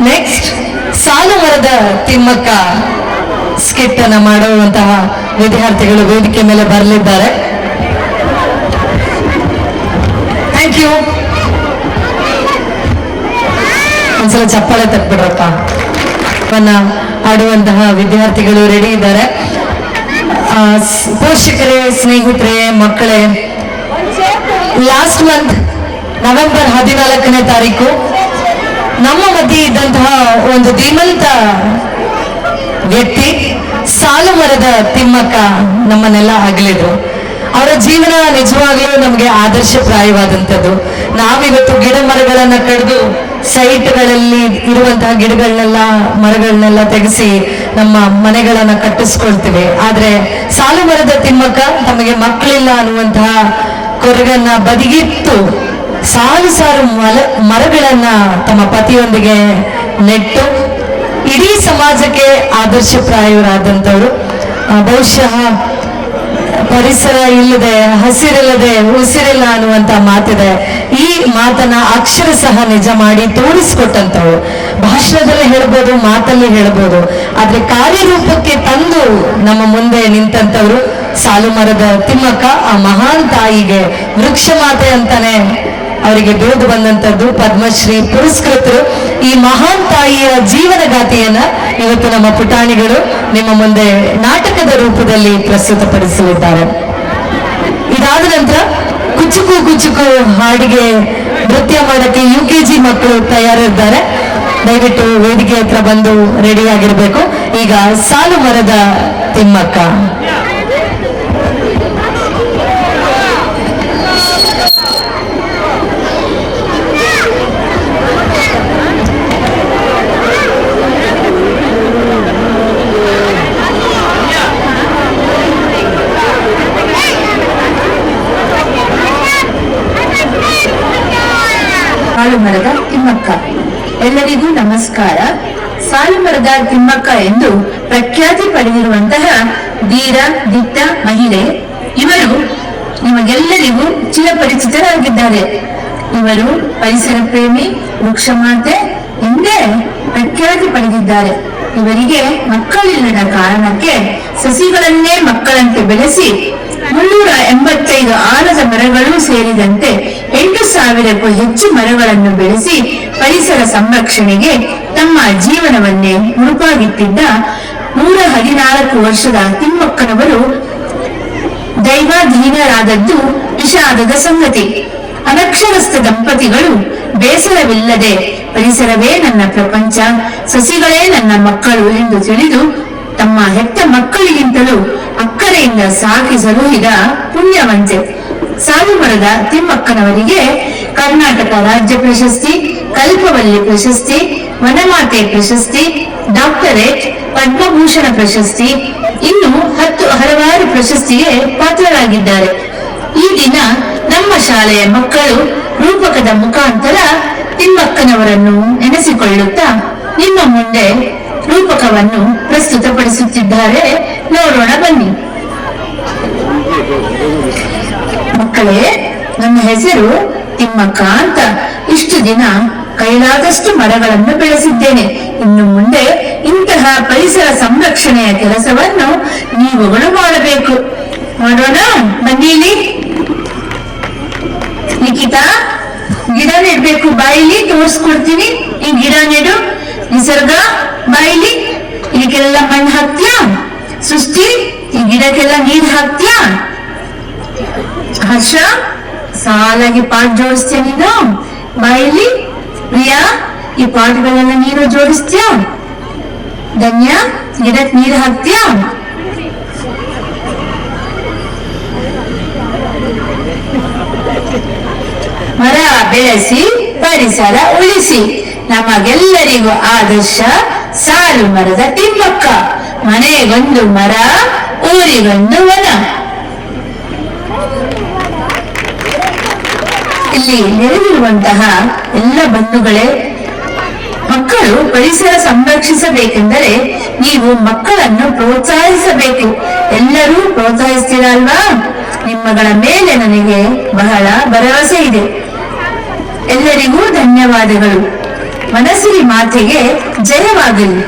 ನೆಕ್ಸ್ಟ್ ಸಾಲು ಮರದ ತಿಮ್ಮಕ್ಕ ಸ್ಕಿಟ್ ಅನ್ನ ಮಾಡುವಂತಹ ವಿದ್ಯಾರ್ಥಿಗಳು ವೇದಿಕೆ ಮೇಲೆ ಬರಲಿದ್ದಾರೆ. Thank you. ಒಂದ್ಸಲ ಚಪ್ಪಾಳೆ ತಕ್ಬಿಡ್ರಪ್ಪ. ಆಡುವಂತಹ ವಿದ್ಯಾರ್ಥಿಗಳು ರೆಡಿ ಇದ್ದಾರೆ. ಪೋಷಕರೇ, ಸ್ನೇಹಿತರೆ, ಮಕ್ಕಳೇ, ಲಾಸ್ಟ್ ಮಂತ್ ನವೆಂಬರ್ 14ನೇ ತಾರೀಕು ನಮ್ಮ ಮಧ್ಯೆ ಇದ್ದಂತಹ ಒಂದು ಧೀಮಂತ ವ್ಯಕ್ತಿ ಸಾಲು ಮರದ ತಿಮ್ಮಕ್ಕ ನಮ್ಮನ್ನೆಲ್ಲ ಅಗಲಿದ್ರು. ಅವರ ಜೀವನ ನಿಜವಾಗ್ಲೂ ನಮಗೆ ಆದರ್ಶಪ್ರಾಯವಾದಂಥದ್ದು. ನಾವಿವತ್ತು ಗಿಡ ಮರಗಳನ್ನ ಕಡಿದು ಸೈಟ್ಗಳಲ್ಲಿ ಇರುವಂತಹ ಗಿಡಗಳನ್ನೆಲ್ಲ ಮರಗಳನ್ನೆಲ್ಲ ತೆಗೆಸಿ ನಮ್ಮ ಮನೆಗಳನ್ನ ಕಟ್ಟಿಸ್ಕೊಳ್ತೀವಿ. ಆದ್ರೆ ಸಾಲು ಮರದ ತಿಮ್ಮಕ್ಕ ತಮಗೆ ಮಕ್ಕಳಿಲ್ಲ ಅನ್ನುವಂತಹ ಕೊರಗನ್ನ ಬದಿಗಿಟ್ಟು ಸಾಲು ಸಾಲು ಮರಗಳನ್ನ ತಮ್ಮ ಪತಿಯೊಂದಿಗೆ ನೆಟ್ಟು ಇಡೀ ಸಮಾಜಕ್ಕೆ ಆದರ್ಶಪ್ರಾಯರಾದಂಥವ್ರು. ಬಹುಶಃ ಪರಿಸರ ಇಲ್ಲದೆ ಹಸಿರಿಲ್ಲದೆ ಉಸಿರಿಲ್ಲ ಅನ್ನುವಂತ ಮಾತಿದೆ. ಈ ಮಾತನ್ನ ಅಕ್ಷರ ಸಹ ನಿಜ ಮಾಡಿ ತೋರಿಸ್ಕೊಟ್ಟಂತವ್ರು. ಭಾಷಣದಲ್ಲಿ ಹೇಳ್ಬೋದು, ಮಾತಲ್ಲಿ ಹೇಳ್ಬೋದು, ಆದ್ರೆ ಕಾರ್ಯರೂಪಕ್ಕೆ ತಂದು ನಮ್ಮ ಮುಂದೆ ನಿಂತಂತವ್ರು ಸಾಲು ಮರದ ತಿಮ್ಮಕ್ಕ. ಆ ಮಹಾನ್ ತಾಯಿಗೆ ವೃಕ್ಷ ಮಾತೆ ಅಂತಾನೆ ಅವರಿಗೆ ಬಿರುದು ಬಂದಂತದ್ದು. ಪದ್ಮಶ್ರೀ ಪುರಸ್ಕೃತರು. ಈ ಮಹಾನ್ ತಾಯಿಯ ಜೀವನಗಾಥೆಯನ್ನ ಇವತ್ತು ನಮ್ಮ ಪುಟಾಣಿಗಳು ನಿಮ್ಮ ಮುಂದೆ ನಾಟಕದ ರೂಪದಲ್ಲಿ ಪ್ರಸ್ತುತಪಡಿಸಲಿದ್ದಾರೆ. ಇದಾದ ನಂತರ ಕುಚುಕು ಕುಚುಕು ಹಾಡಿಗೆ ನೃತ್ಯ ಮಾಡಕ್ಕೆ UKG ಮಕ್ಕಳು ತಯಾರಿದ್ದಾರೆ. ದಯವಿಟ್ಟು ವೇದಿಕೆ ಹತ್ರ ಬಂದು ರೆಡಿ ಆಗಿರ್ಬೇಕು. ಈಗ ಸಾಲು ಮರದ ತಿಮ್ಮಕ್ಕ. ಸಾಲು ಮರದ ತಿಮ್ಮಕ್ಕ. ಎಲ್ಲರಿಗೂ ನಮಸ್ಕಾರ. ಸಾಲು ಮರದ ತಿಮ್ಮಕ್ಕ ಎಂದು ಪ್ರಖ್ಯಾತಿ ಪಡೆದಿರುವಂತಹ ಧೀರ ದಿಟ್ಟ ಮಹಿಳೆ ಇವರು ನಿಮಗೆಲ್ಲರಿಗೂ ಚಿರಪರಿಚಿತರಾಗಿದ್ದಾರೆ. ಇವರು ಪರಿಸರ ಪ್ರೇಮಿ, ವೃಕ್ಷ ಮಾತೆ ಎಂದೇ ಪ್ರಖ್ಯಾತಿ ಪಡೆದಿದ್ದಾರೆ. ಇವರಿಗೆ ಮಕ್ಕಳಿಲ್ಲದ ಕಾರಣಕ್ಕೆ ಸಸಿಗಳನ್ನೇ ಮಕ್ಕಳಂತೆ ಬೆಳೆಸಿ 385 ಆಲದ ಮರಗಳು ಸೇರಿದಂತೆ 8,000ಕ್ಕೂ ಹೆಚ್ಚು ಮರಗಳನ್ನು ಬೆಳೆಸಿ ಪರಿಸರ ಸಂರಕ್ಷಣೆಗೆ ತಮ್ಮ ಜೀವನವನ್ನೇ ಮುಡುಪಾಗಿಟ್ಟಿದ್ದ 114 ವರ್ಷದ ತಿಮ್ಮಕ್ಕನವರು ದೈವಾಧೀನರಾದದ್ದು ವಿಷಾದದ ಸಂಗತಿ. ಅನಕ್ಷರಸ್ಥ ದಂಪತಿಗಳು ಬೇಸರವಿಲ್ಲದೆ ಪರಿಸರವೇ ನನ್ನ ಪ್ರಪಂಚ, ಸಸಿಗಳೇ ನನ್ನ ಮಕ್ಕಳು ಎಂದು ತಿಳಿದು ತಮ್ಮ ಹೆತ್ತ ಮಕ್ಕಳಿಗಿಂತಲೂ ಅಕ್ಕರೆಯಿಂದ ಸಾಕಿ ಸಲುಹಿದ ಪುಣ್ಯವಂತೆ ಸಾಲು ಮರದ ತಿಮ್ಮಕ್ಕನವರಿಗೆ ಕರ್ನಾಟಕ ರಾಜ್ಯ ಪ್ರಶಸ್ತಿ, ಕಲ್ಪವಲ್ಲಿ ಪ್ರಶಸ್ತಿ, ವನಮಾತೆ ಪ್ರಶಸ್ತಿ, ಡಾಕ್ಟರೇಟ್, ಪದ್ಮಭೂಷಣ ಪ್ರಶಸ್ತಿ, ಇನ್ನು ಹಲವಾರು ಪ್ರಶಸ್ತಿಗೆ ಪಾತ್ರರಾಗಿದ್ದಾರೆ. ಈ ದಿನ ನಮ್ಮ ಶಾಲೆಯ ಮಕ್ಕಳು ರೂಪಕದ ಮುಖಾಂತರ ತಿಮ್ಮಕ್ಕನವರನ್ನು ನೆನೆಸಿಕೊಳ್ಳುತ್ತಾ ನಿಮ್ಮ ಮುಂದೆ ರೂಪಕವನ್ನು ಪ್ರಸ್ತುತಪಡಿಸುತ್ತಿದ್ದಾರೆ. ನೋಡೋಣ ಬನ್ನಿ. ಮಕ್ಕಳೇ, ನನ್ನ ಹೆಸರು ತಿಮ್ಮಕ್ಕ ಅಂತ. ಇಷ್ಟು ದಿನ ಕೈಲಾದಷ್ಟು ಮರಗಳನ್ನು ಬೆಳೆಸಿದ್ದೇನೆ. ಇನ್ನು ಮುಂದೆ ಇಂತಹ ಪರಿಸರ ಸಂರಕ್ಷಣೆಯ ಕೆಲಸವನ್ನು ನೀವುಗಳು ಮಾಡಬೇಕು. ಮಾಡೋಣ ಬನ್ನಿಲಿ. ನಿಖಿತಾ, ಗಿಡ ನೆಡ್ಬೇಕು, ಬಾಯಿಲಿ ತೋರಿಸ್ಕೊಡ್ತೀನಿ. ಈ ಗಿಡ ನೆಡು. ನಿಸರ್ಗ, ಬಾಯಿಲಿ. ಇದಕ್ಕೆಲ್ಲ ಮಣ್ಣು ಹಾಕ್ತೀಯಾ? ಸೃಷ್ಟಿ, ಈ ಗಿಡಕ್ಕೆಲ್ಲ ನೀರು ಹಾಕ್ತೀಯಾ? ಹರ್ಷ, ಸಾಲಾಗಿ ಪಾಟ್ ಜೋಡಿಸ್ತೀಯ ನೀನು ಬಾಯಿಲಿ. ಪ್ರಿಯಾ, ಈ ಪಾಟ್ಗಳೆಲ್ಲ ನೀರು ಜೋಡಿಸ್ತೀಯಾ? ಧನ್ಯ, ಗಿಡಕ್ಕೆ ನೀರು ಹಾಕ್ತೀಯಾ? ಮರ ಬೆಳೆಸಿ ಪರಿಸರ ಉಳಿಸಿ, ನಮಗೆಲ್ಲರಿಗೂ ಆದರ್ಶ ಸಾಲು ಮರದ ತಿಮ್ಮಕ್ಕ. ಮನೆಗೊಂದು ಮರ, ಊರಿಗೊಂದು ವನ. ಇಲ್ಲಿ ನೆರೆದಿರುವಂತಹ ಎಲ್ಲ ಬಂಧುಗಳೇ, ಮಕ್ಕಳು ಪರಿಸರ ಸಂರಕ್ಷಿಸಬೇಕೆಂದರೆ ನೀವು ಮಕ್ಕಳನ್ನು ಪ್ರೋತ್ಸಾಹಿಸಬೇಕು. ಎಲ್ಲರೂ ಪ್ರೋತ್ಸಾಹಿಸ್ತೀರಲ್ವಾ? ನಿಮ್ಮಗಳ ಮೇಲೆ ನನಗೆ ಬಹಳ ಭರವಸೆ ಇದೆ. ಎಲ್ಲರಿಗೂ ಧನ್ಯವಾದಗಳು. ಮನಸಿರಿ ಮಾತೆಗೆ ಜಯವಾಗಲಿ.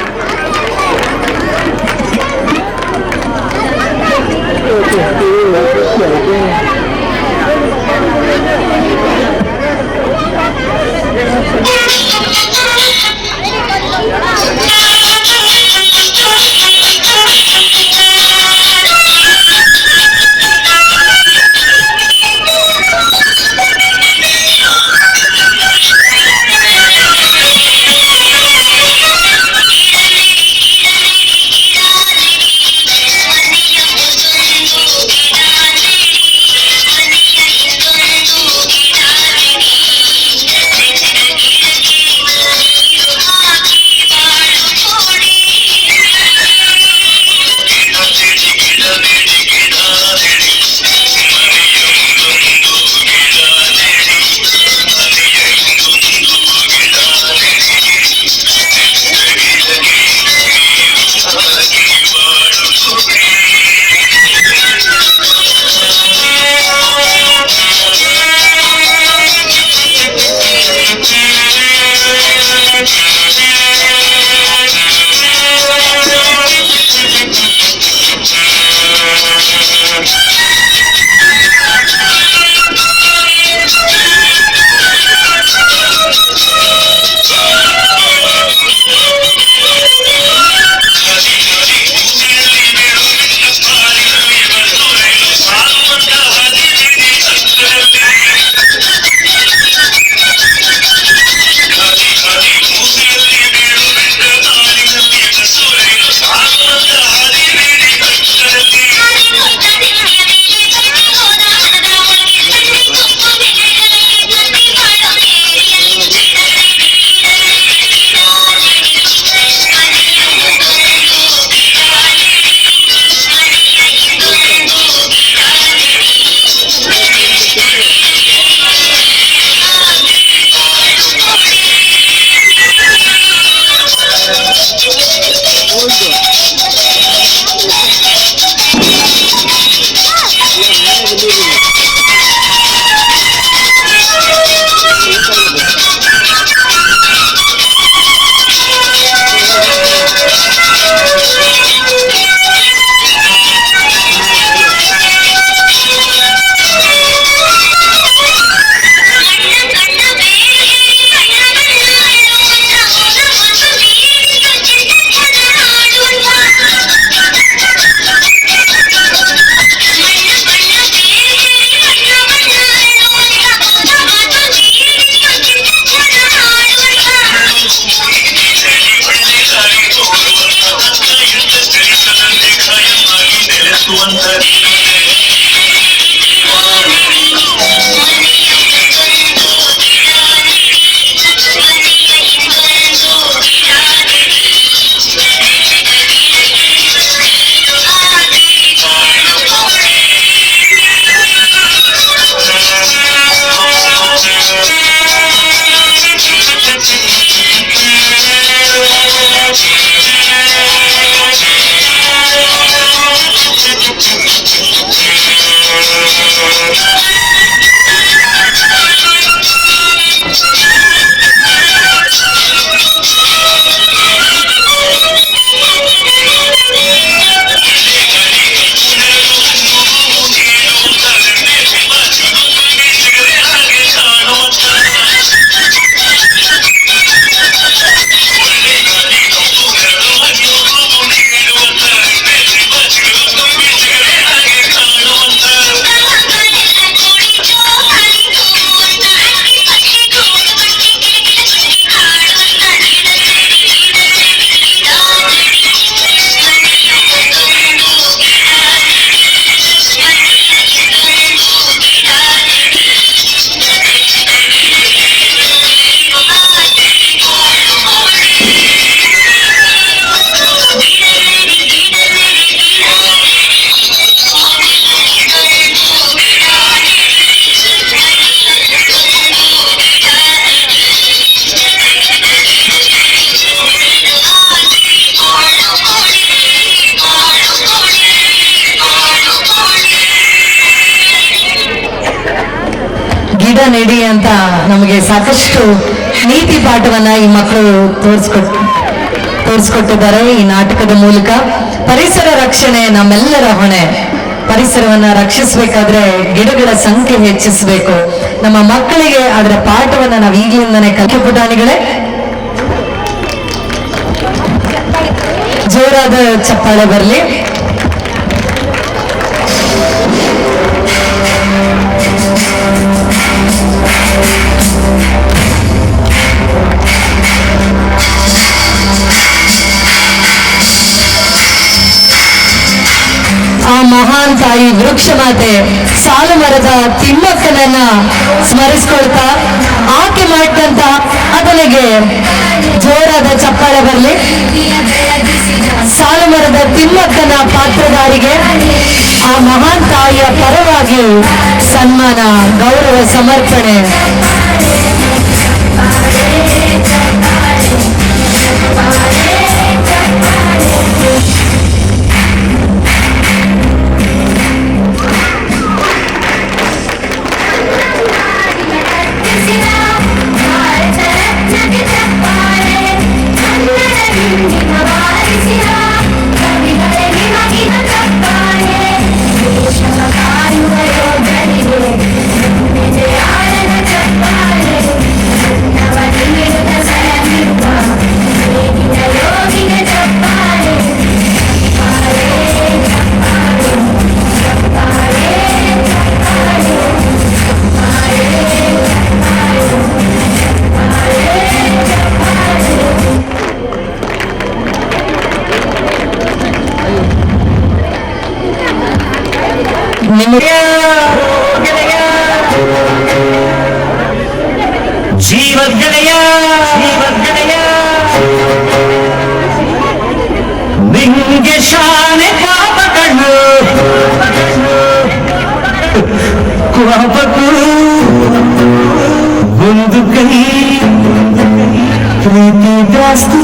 ಗಿಡ ನೆಡಿ ಅಂತ ನಮಗೆ ಸಾಕಷ್ಟು ನೀತಿ ಪಾಠವನ್ನ ಈ ಮಕ್ಕಳು ತೋರಿಸ್ಕೊಟ್ಟಿದ್ದಾರೆ ಈ ನಾಟಕದ ಮೂಲಕ. ಪರಿಸರ ರಕ್ಷಣೆ ನಮ್ಮೆಲ್ಲರ ಹೊಣೆ. ಪರಿಸರವನ್ನ ರಕ್ಷಿಸಬೇಕಾದ್ರೆ ಗಿಡಗಳ ಸಂಖ್ಯೆ ಹೆಚ್ಚಿಸಬೇಕು. ನಮ್ಮ ಮಕ್ಕಳಿಗೆ ಅದರ ಪಾಠವನ್ನ ನಾವು ಈಗಲಿಂದನೇ ಕಲಿಕೆ. ಪುಟಾಣಿಗಳೇ, ಜೋರಾದ ಚಪ್ಪಾಳೆ ಬರಲಿ. ಆ ಮಹಾನ್ ತಾಯಿ ವೃಕ್ಷ ಮಾತೆ ಸಾಲು ಮರದ ತಿಮ್ಮಕ್ಕನನ್ನ ಸ್ಮರಿಸ್ಕೊಳ್ತಾ ಆಕೆ ಮಾಡಿದಂತ ಅದನಿಗೆ ಜೋರಾದ ಚಪ್ಪಾಳೆ ಬರಲಿ. ಸಾಲು ಮರದ ತಿಮ್ಮಕ್ಕನ ಪಾತ್ರಧಾರಿಗೆ ಆ ಮಹಾನ್ ತಾಯಿಯ ಪರವಾಗಿ ಸನ್ಮಾನ, ಗೌರವ ಸಮರ್ಪಣೆ. ಜೀವಗಣಯ ನಿಂಗೆ ಶಾನೆ ಪಾಪಗಳು ಪಾಪಕ್ಕೂ ಒಂದು ಕೈ ಪ್ರೀತಿ ಜಾಸ್ತಿ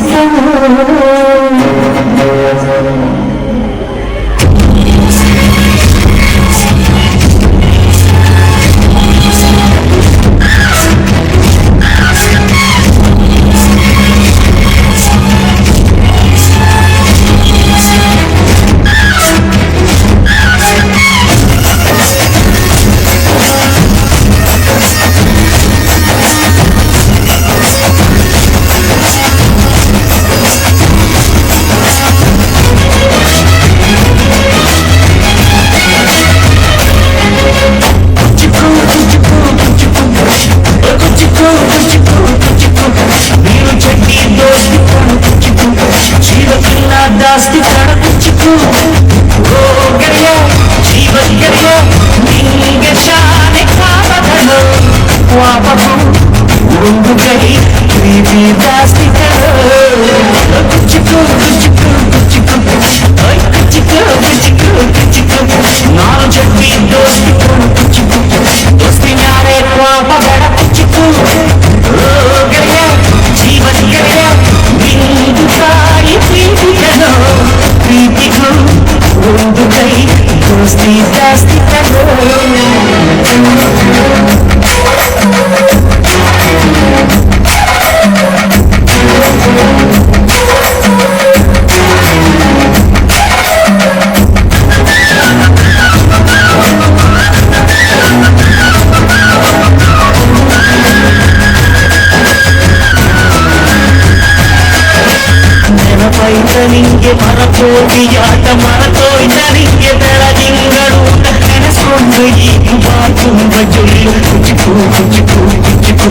ನಿಂಗೆ ಮರಕೋಟಿಯಾಟ ಮರತೋಯ್ತ ನಿಂಗೆ ಬೆಳದಿಂಗಳು ನೆನೆಸ್ಕೊಂಡು ಈಗ ಬಾ ತುಂಬ ಜೊಲ್ಲು ಕುಚಿಕು ಕುಚಿಕು ಕುಚಿಕು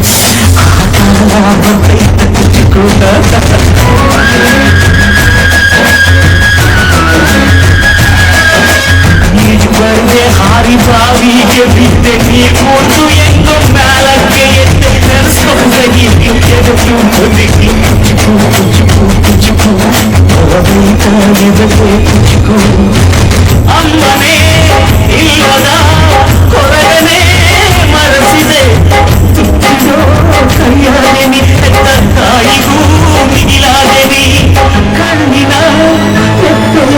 ಬರ್ತೈತ ಕುಚಿಕು ಈಜು ಬರ್ದೆ ಹಾರಿ ಬಾವಿಗೆ ಬಿದ್ದೆ ನೀರು ಒಂದು ಎಂಗೋ ಮ್ಯಾಲಕ್ಕೆ ಎದ್ದೆ ನೆನೆಸ್ಕೊಂಡ ಈಗ ಕುಚಿಕು ಕುಚಿಕು ಕುಚಿಕು ಅಮ್ಮನೇ ಇಲ್ಲದ ಕೊರಗನೆ ಮರೆಸಿದೆ ತುತ್ತಿರೋ ಕೈಯಾರೆ ನಿತ್ತ ತಾಯಿಗೂ ಮಿಗಿಲಾದೆ ನೀ ಕಣ್ಣಿನ ಎತ್ತಲ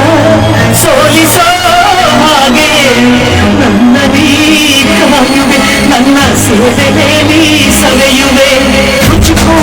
ಸೋಲಿಸೋ ಹಾಗೆ ನನ್ನ ನೀ ಕಾಯುವೆ ನನ್ನ ಸೇವೆ ನೀ ಸವೆಯುವೆ ಕುಚಿಕು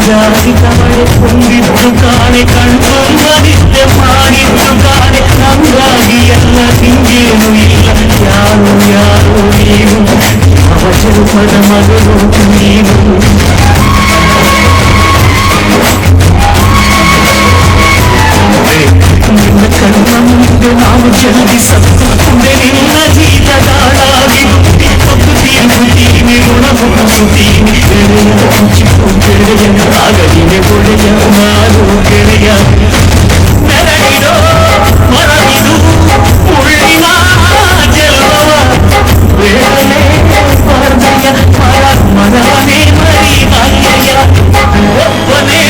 ಮುಂಜಾಗಿ ಕವಡೆ ತುಂಬಿದ್ದು ಕಾಣೆ ಕಣ್ತುಂಬದಿದ್ದೆ ಮಾಡಿದ್ದು ಕಾಣೆ ನಮ್ಗಾಗಿ ಎಲ್ಲ ಹಿಂಗೇನು ಇಲ್ಲ ಯಾರು ಯಾರು ನೀನು ಯಾವ ಜನ್ಮದ ಮಗಳು ನೀನು ನಿನ್ನ ಕಣ್ಣ ಮುಂದೆ ನಾವು ಜಲ್ದಿ ಸತ್ತು ನಿನ್ನ ಜೀತದಾಳಾಗಿ ತೀರ್ಪುತ್ತೀನಿ ಗುಣ ಮುಗಿಸುತ್ತೀನಿ ಗೆಳೆಯ ಚಿಕ್ಕು ಗೆಳೆಯ ಆಗಲಿನೆ ಒಡೆಯ ನಾನು ಗೆಳೆಯ ನೆರಳಿರೋ ಮರಳಿದು ಉಳ್ಳಿನ ಜಲವ ಬೇಡಲೇ ಸ್ಪರ್ಧೆಯ ಮನವನೇ ಮರಿ ಬಾಲ್ಯಯ ಒಬ್ಬನೇ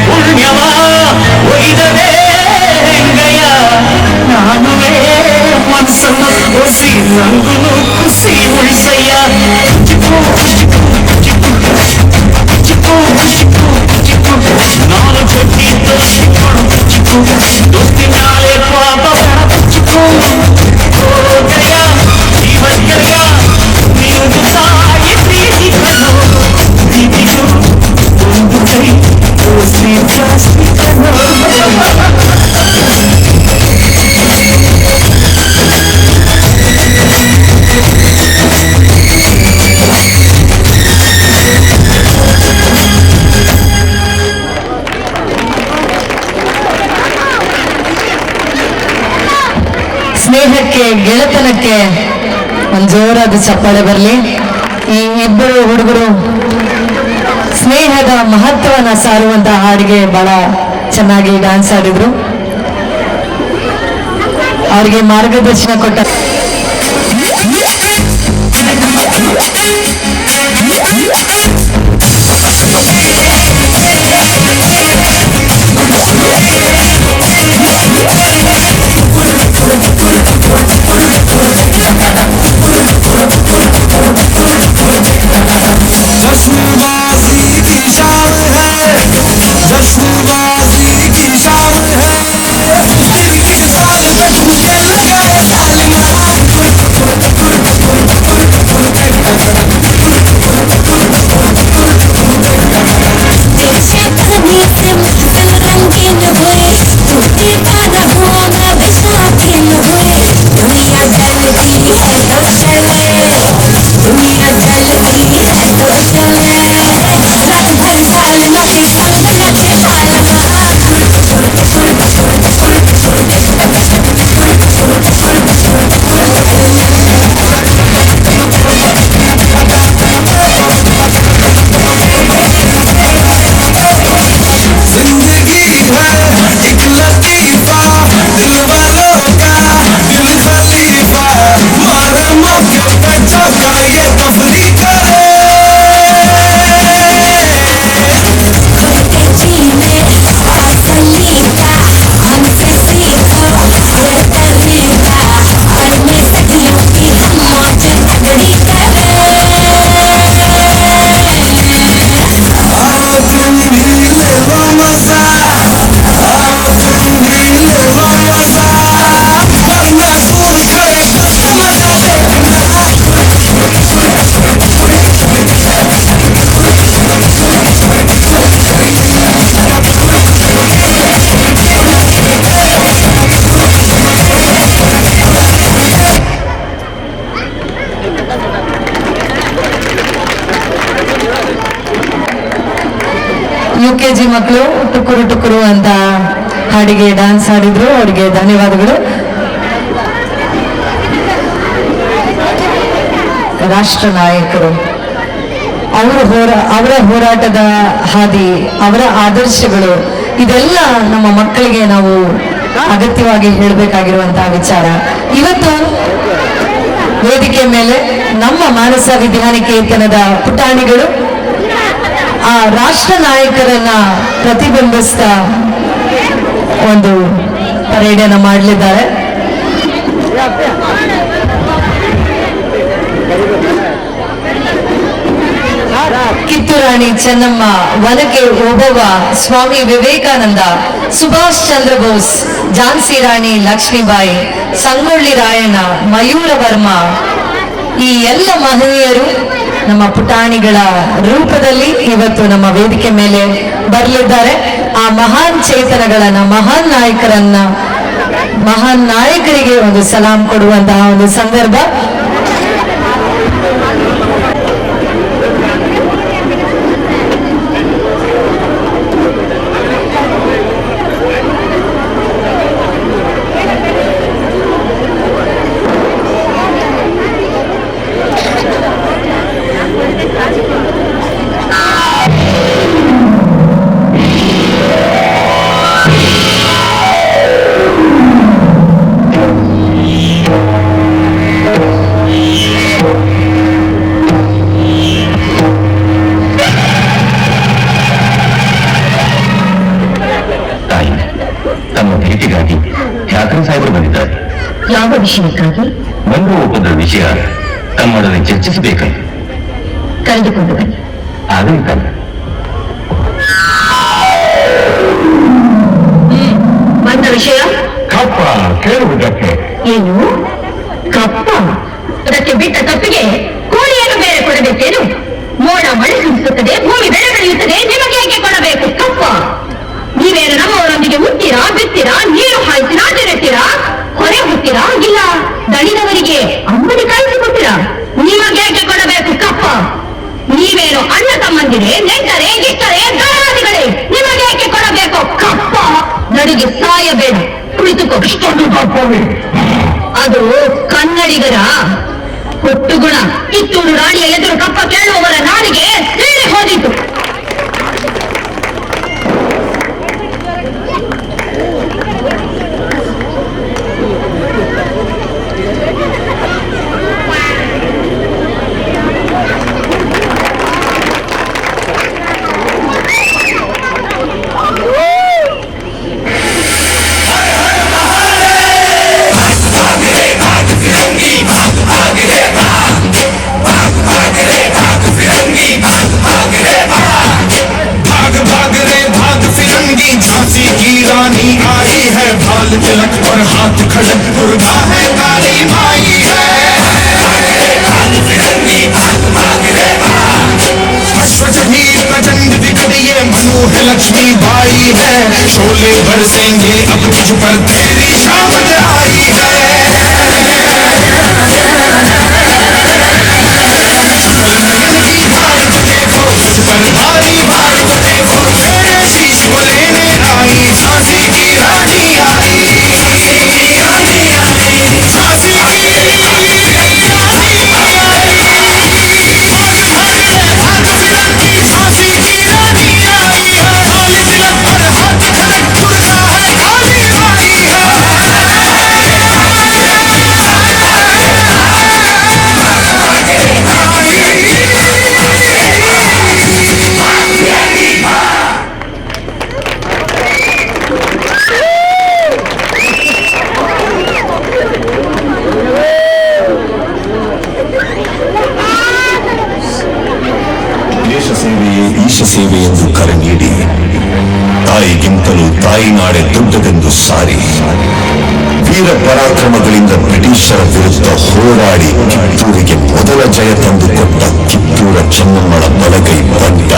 ಪುಣ್ಯವ ಒಯ್ದವೇ ಹೆಂಗಯ್ಯ ನಾನುವೇ ಮನಸ್ಸನ್ನು ಒಸಿ ನಂಗೂ ಖುಷಿ ಉಳಿಸಯ್ಯ ಚಿಕ್ಕು ಚಿಕ್ಕು ಚಿಕ್ಕು ಚಿಕ್ಕು ಚಿಕ್ಕು ಚಿಕ್ಕು ನಾನು ಕೊಟ್ಟಿದ್ದ ಚಿಕ್ಕು ದೋಸ್ತಿ ನಾಳೆ ಪಾಪ ಚಿಕ್ಕು ಹೋಗಯ್ಯ ಜೀವಕ್ಕಯ್ಯ ನೀವು ತಾಯಿ ಪ್ರೀತಿಗಳು ಒಂದು ಕೈ ದೋಸ್ತಿ ಜಾಸ್ತಿ ಸ್ನೇಹಕ್ಕೆ ಗೆಳೆತನಕ್ಕೆ ಒಂದು ಜೋರಾದ ಚಪ್ಪಾಳೆ ಬರಲಿ. ಈ ಇಬ್ಬರು ಹುಡುಗರು ಸ್ನೇಹದ ಮಹತ್ವನ ಸಾರುವಂತ ಹಾಡಿಗೆ ಬಹಳ ಚೆನ್ನಾಗಿ ಡ್ಯಾನ್ಸ್ ಆಡಿದ್ರು. ಅವರಿಗೆ ಮಾರ್ಗದರ್ಶನ ಕೊಟ್ಟ UKG ಮಕ್ಕಳು ಟುಕುರು ಟುಕುರು ಅಂತ ಹಾಡಿಗೆ ಡ್ಯಾನ್ಸ್ ಆಡಿದ್ರು. ಅವರಿಗೆ ಧನ್ಯವಾದಗಳು. ರಾಷ್ಟ್ರ ನಾಯಕರು ಅವರ ಹೋರಾಟದ ಹಾದಿ, ಅವರ ಆದರ್ಶಗಳು, ಇದೆಲ್ಲ ನಮ್ಮ ಮಕ್ಕಳಿಗೆ ನಾವು ಅಗತ್ಯವಾಗಿ ಹೇಳಬೇಕಾಗಿರುವಂತಹ ವಿಚಾರ. ಇವತ್ತು ವೇದಿಕೆ ಮೇಲೆ ನಮ್ಮ ಮಾನಸ ವಿದ್ಯಾನಿಕೇತನದ ಪುಟಾಣಿಗಳು ಆ ರಾಷ್ಟ್ರ ನಾಯಕರನ್ನ ಪ್ರತಿಬಿಂಬಿಸ್ತಾ ಒಂದು ಪರೇಡನ್ನು ಮಾಡಲಿದ್ದಾರೆ. ಕಿತ್ತೂರಾಣಿ ಚೆನ್ನಮ್ಮ, ವನಕೆ ಓಬವ್ವ, ಸ್ವಾಮಿ ವಿವೇಕಾನಂದ, ಸುಭಾಷ್ ಚಂದ್ರ ಬೋಸ್, ಝಾನ್ಸಿ ರಾಣಿ ಲಕ್ಷ್ಮೀಬಾಯಿ, ಸಂಗೊಳ್ಳಿ ರಾಯಣ್ಣ, ಮಯೂರ ವರ್ಮ, ಈ ಎಲ್ಲ ಮಹನೀಯರು ನಮ್ಮ ಪುಟಾಣಿಗಳ ರೂಪದಲ್ಲಿ ಇವತ್ತು ನಮ್ಮ ವೇದಿಕೆ ಮೇಲೆ ಬರಲಿದ್ದಾರೆ. ಆ ಮಹಾನ್ ಚೇತನಗಳನ್ನ, ಮಹಾನ್ ನಾಯಕರನ್ನ, ಮಹಾನ್ ನಾಯಕರಿಗೆ ಒಂದು ಸಲಾಂ ಕೊಡುವಂತಹ ಒಂದು ಸಂದರ್ಭ. ಯಾವ ವಿಷಯಕ್ಕಾಗಿ? ಬಂದು ಒಪ್ಪದ ವಿಷಯ ತಮ್ಮೊಡನೆ ಚರ್ಚಿಸಬೇಕಂತ. ಕರೆದುಕೊಂಡು ಬನ್ನಿ. ಆಗಬೇಕಲ್ಲ. ಬಂದ ವಿಷಯ ಕಪ್ಪ ಕೇಳುವುದಕ್ಕೆ. ಏನು ಕಪ್ಪ? ಅದಕ್ಕೆ ಬಿಟ್ಟ ತಪ್ಪಿಗೆ ಕೋಳಿಯನ್ನು ಬೇರೆ ಕೊಡಬೇಕೇನು? ಮೋಡ ಮಳೆ ಸುರಿಸುತ್ತದೆ, ಭೂಮಿ ಬೆಳೆ ಬೆಳೆಯುತ್ತದೆ, ನಿಮಗೆ ಹೇಗೆ ಕೊಡಬೇಕು ಕಪ್ಪ? ನೀವೇನು ನಮ್ಮವರೊಂದಿಗೆ ಮುತ್ತೀರಾ, ಬಿತ್ತೀರಾ, ನೀರು ಹಾಯಿಸಿರಾ, ನೆರೆತೀರಾ, ಹೊರೆ ಹೊತ್ತೀರಾ, ಇಲ್ಲ ದಣಿದವರಿಗೆ ಅಂಬಲಿ ಕಾಯಿಸಿಕೊಡ್ತೀರಾ? ನಿಮಗೆ ಹೇಗೆ ಕೊಡಬೇಕು ಕಪ್ಪ? ನೀವೇನು ಅಣ್ಣ ತಮ್ಮಂದಿರೇ, ನೆಂಟರೇ, ಗಿಟ್ಟರೇ, ದಾರಾದಿಗಳೇ, ನಿಮಗೆ ಹೇಗೆ ಕೊಡಬೇಕು ಕಪ್ಪ? ನಡಿಗೆ ಸಾಯಬೇಡ, ಕುಳಿತುಕೋ. ಇಷ್ಟೊಂದು ತಪ್ಪವೇ? ಅದು ಕನ್ನಡಿಗರ ಒಟ್ಟುಗುಣ. ಕಿತ್ತೂರು ರಾಣಿಯ ಎದುರು ಕಪ್ಪ ಕೇಳುವವರ ನಾಡಿಗೆ ಸೇರಿ ಹೋದಿತು. तिलक और हाथ खड़क दुर्गा है, काली माई है। अश्वचढ़ी प्रचंड दिखट ये मनु है, लक्ष्मी बाई है। शोले बरसेंगे अब तुझ पर, तेरी शामत आई है। देखो तुझ पर भारी भारी, देखो तेरे शीश को लेने आई झांसी की रानी आई। ಸೇವೆ ಎಂದು ಕರೆ ನೀಡಿ ತಾಯಿಗಿಂತಲೂ ತಾಯಿ ನಾಡೆ ದೊಡ್ಡದೆಂದು ಸಾರಿ ವೀರ ಪರಾಕ್ರಮಗಳಿಂದ ಬ್ರಿಟಿಷರ ವಿರುದ್ಧ ಹೋರಾಡಿ ಕಿತ್ತೂರಿಗೆ ಮೊದಲ ಜಯ ತಂದುಕೊಟ್ಟ ಕಿತ್ತೂರ ಚೆನ್ನಮ್ಮಳ ಬಲಗೈ ಬಂಟ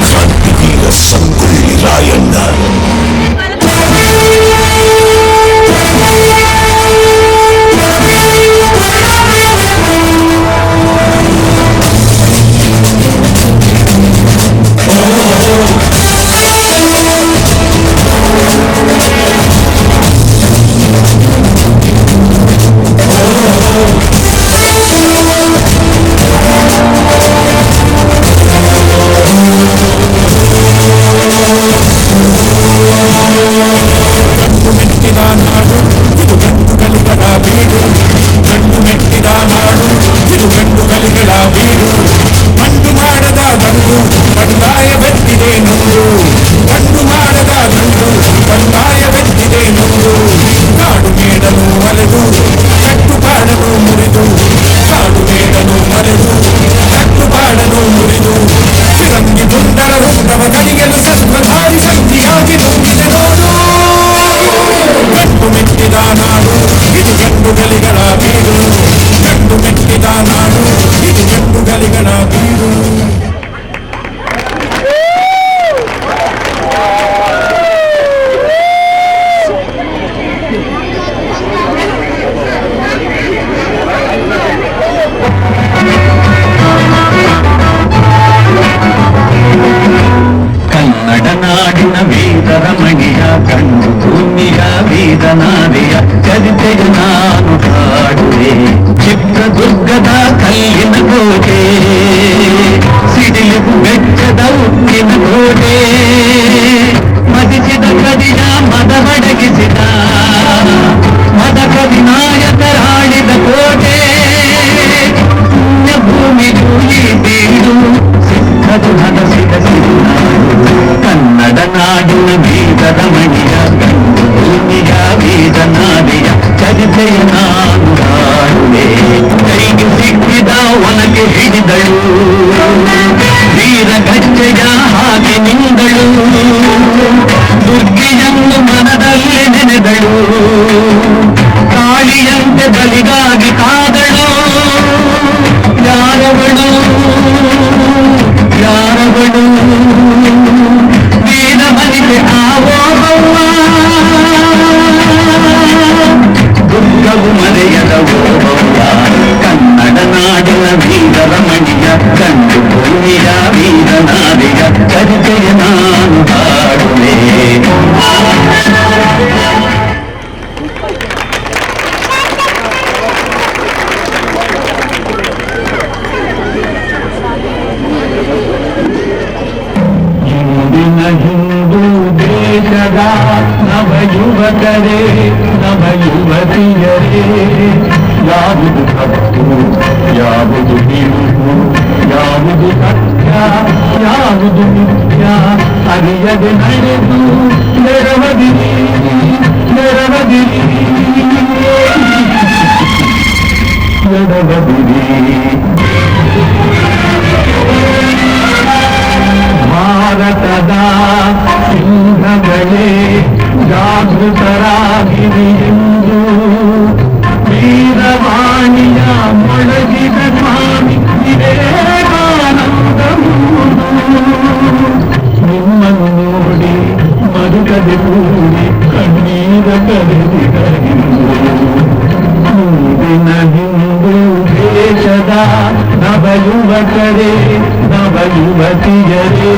ಕ್ರಾಂತಿವೀರ ಸಂಗೊಳ್ಳಿ ರಾಯಣ್ಣ. ಗಂಡು ಮೆಟ್ಟಿದ ನಾಡು ಇದು ಗಂಡು ಗಲಿಗಳ ವೆಚ್ಚದ ಉಕ್ಕಿನ ಕೋಟೆ ಮದಿಸಿದ ಕದಿಯ ಮದ ಬಡಗಿಸಿದ ಮದಕ ವಿನಾಯಕರಾಡಿದ ಕೋಟೆ ಪುಣ್ಯ ಭೂಮಿಗೂ ಈ ಬೀಡು ಸಿಕ್ಕದು ಹದಸಿದ ಸಿರಿನಾಡು ಕನ್ನಡ ನಾಡಿನ ಬೀದರ ಮಣಿಯ ಗಂಡು ಭೂಮಿಯ ಬೀದನಾದಿಯ ಚರಿತೆಯ ನಾನು ಹಾಡುವೆ ಕೈಗೆ ಸಿಕ್ಕಿದ ಒನಗೆ ಹಿಡಿದಳು ವೀರ ಗಜ್ಜೆಯ ಹಾಗೆ ನಿಂದಳು ದುರ್ಗೆಯನ್ನು ಮನದಲ್ಲಿ ನೆನೆದಳು ಕಾಳಿಯಂತೆ ಬಲಿಗಾಗಿ ಕಾದಳು ಯಾರವಳು ಯಾರವಳು ವೀರ ಮನಿಗೆ ಆವೋಬವ್ವ ದುರ್ಗವು ಮರೆಯದ ಓಬವ್ವ ಕನ್ನಡ ನಾಡಿನ ವೀರರ ಮಣಿಯ ಗಂಡು ಭೂಮಿಯ ವೀರನಾದಿಯ ಚರಿತೆಯ ನಾನು ಹಾಡುವೆ ಇಂದಿನ ಹಿಂದೂ ದೇಶದ ನವ ಯುವಕರೇ ನವ ಯುವತಿಯರೇ ಯಾವುದು ತಪ್ಪು ಯಾವುದು ನಿಲುವು ಯಾವುದು ಸತ್ಯ ಯಾವುದು ಮಿಥ್ಯ ಅರಿಯದೆ ನಡೆದು ನೆರವದಿರಿ ನೆರವದಿರಿ ನೆರವದಿರಿ ಭಾರತದ ಸಿಂಹಗಳೇ ಜಾಗೃತರಾಗಿರಿ ಎಂದು ವೀರವಾಣಿಯ ಮೊಳಗಿದ ಸ್ವಾಮಿ ವಿವೇಕಾನಂದರು ನಿಮ್ಮನ್ನು ನೋಡಿ ಮರುಕದೆ ಕೂಡಿ ಕಣ್ಣೀರ ಕರೆದಿದ ಮುಂದಿನ ಹಿಂದೂ ದೇಶದ ನವ ಯುವಕರೇ ನವ ಯುವತಿಯರೇ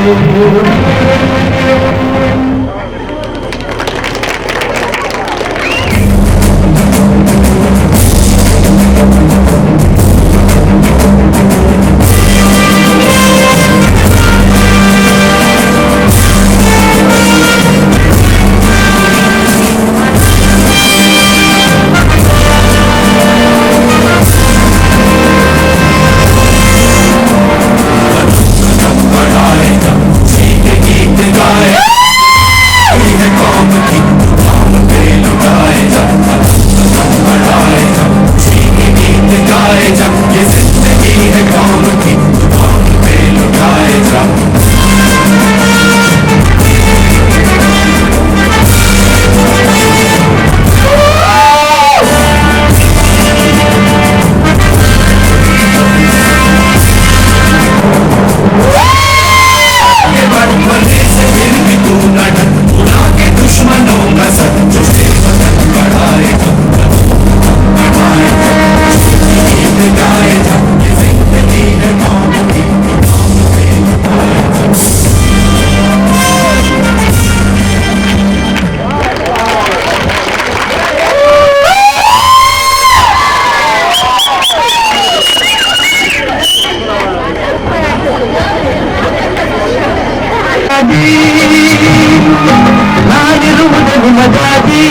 ನಾಡಿರುವುದು ನಿಮಗಾಗಿ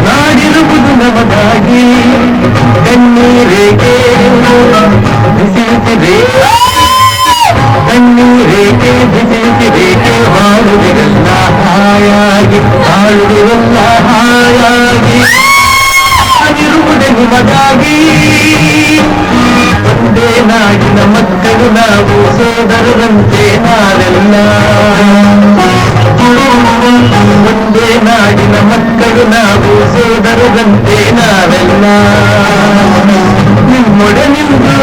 ನಾಡಿರುವುದು ನಮಗಾಗಿ ಕಣ್ಣೀರೇಕೆ ಬಿಸಿಯುತ್ತಿದೆ ಕಣ್ಣೀರೇಕೆ ಬಿಸಿಯುತ್ತಿದೇಕೆ ಹಾಡುವುದೆಲ್ಲ ಹಾಯಾಗಿ ಹಾಡುವುದೆಲ್ಲ ಹಾಯಾಗಿ ನಾಡಿರುವುದು ನಿಮಗಾಗಿ ಒಂದೇ ನಾಡಿನ ಮಕ್ಕಳು ನಾವು ಸೋದರರಂತೆ ನಾವೆಲ್ಲ ಒಂದೇ ನಾಡಿನ ಮಕ್ಕಳು ನಾವು ಸೋದರರಂತೆ ನಾವೆಲ್ಲ ನಿಮ್ಮೊಡನಿಂದು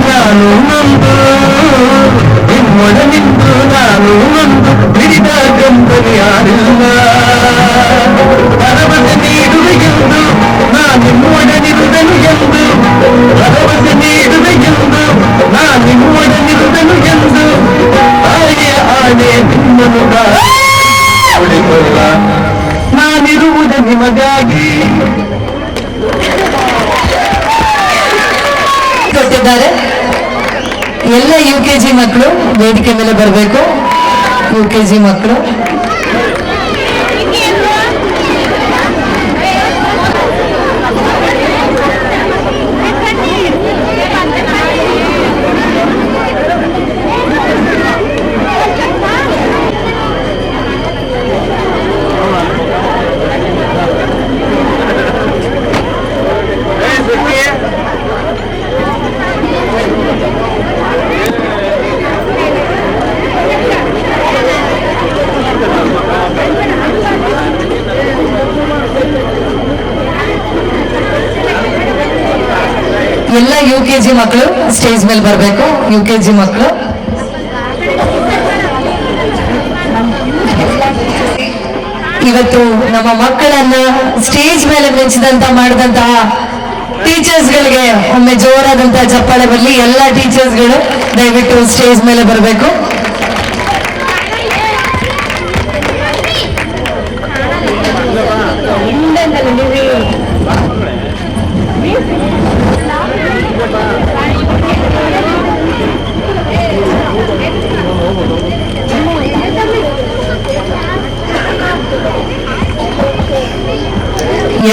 ನಾನು ನೊಂದು ನಿಮ್ಮೊಡನಿಂದು ನಾನು ನೊಂದು ಹಿಡಿದ ಗಂಬಲು ಯಾರಿಲ್ಲ ಭರವಸೆ ನೀಡುವೆ ಎಂದು ನಾನು ನಿಮ್ಮೊಡನಿರುವುದನು ಎಂದು ಭರವಸೆ ನೀಡುವೆ ಎಂದು ನಾನು ನಿಮ್ಮೊಡನಿರುವುದನು ಎಂದು ತಾಯಿಯ ಆಣೆ ನಿಮ್ಮನು ಉಳಿಕೊಳ್ಳ ನಾನಿರುವುದು ನಿಮಗಾಗಿ ಕೊಟ್ಟಿದ್ದಾರೆ ಎಲ್ಲ UKG ಮಕ್ಕಳು ವೇದಿಕೆ ಮೇಲೆ ಬರಬೇಕು. UKG ಮಕ್ಕಳು ಎಲ್ಲ UKG ಮಕ್ಕಳು ಸ್ಟೇಜ್ ಮೇಲೆ ಬರಬೇಕು. UKG ಮಕ್ಕಳು ಇವತ್ತು ನಮ್ಮ ಮಕ್ಕಳನ್ನ ಸ್ಟೇಜ್ ಮೇಲೆ ಮಾಡಿದಂತಹ ಟೀಚರ್ಸ್ಗಳಿಗೆ ಒಮ್ಮೆ ಜೋರಾದಂತಹ ಚಪ್ಪಾಳೆ ಬರಲಿ. ಎಲ್ಲ ಟೀಚರ್ಸ್ಗಳು ದಯವಿಟ್ಟು ಸ್ಟೇಜ್ ಮೇಲೆ ಬರಬೇಕು.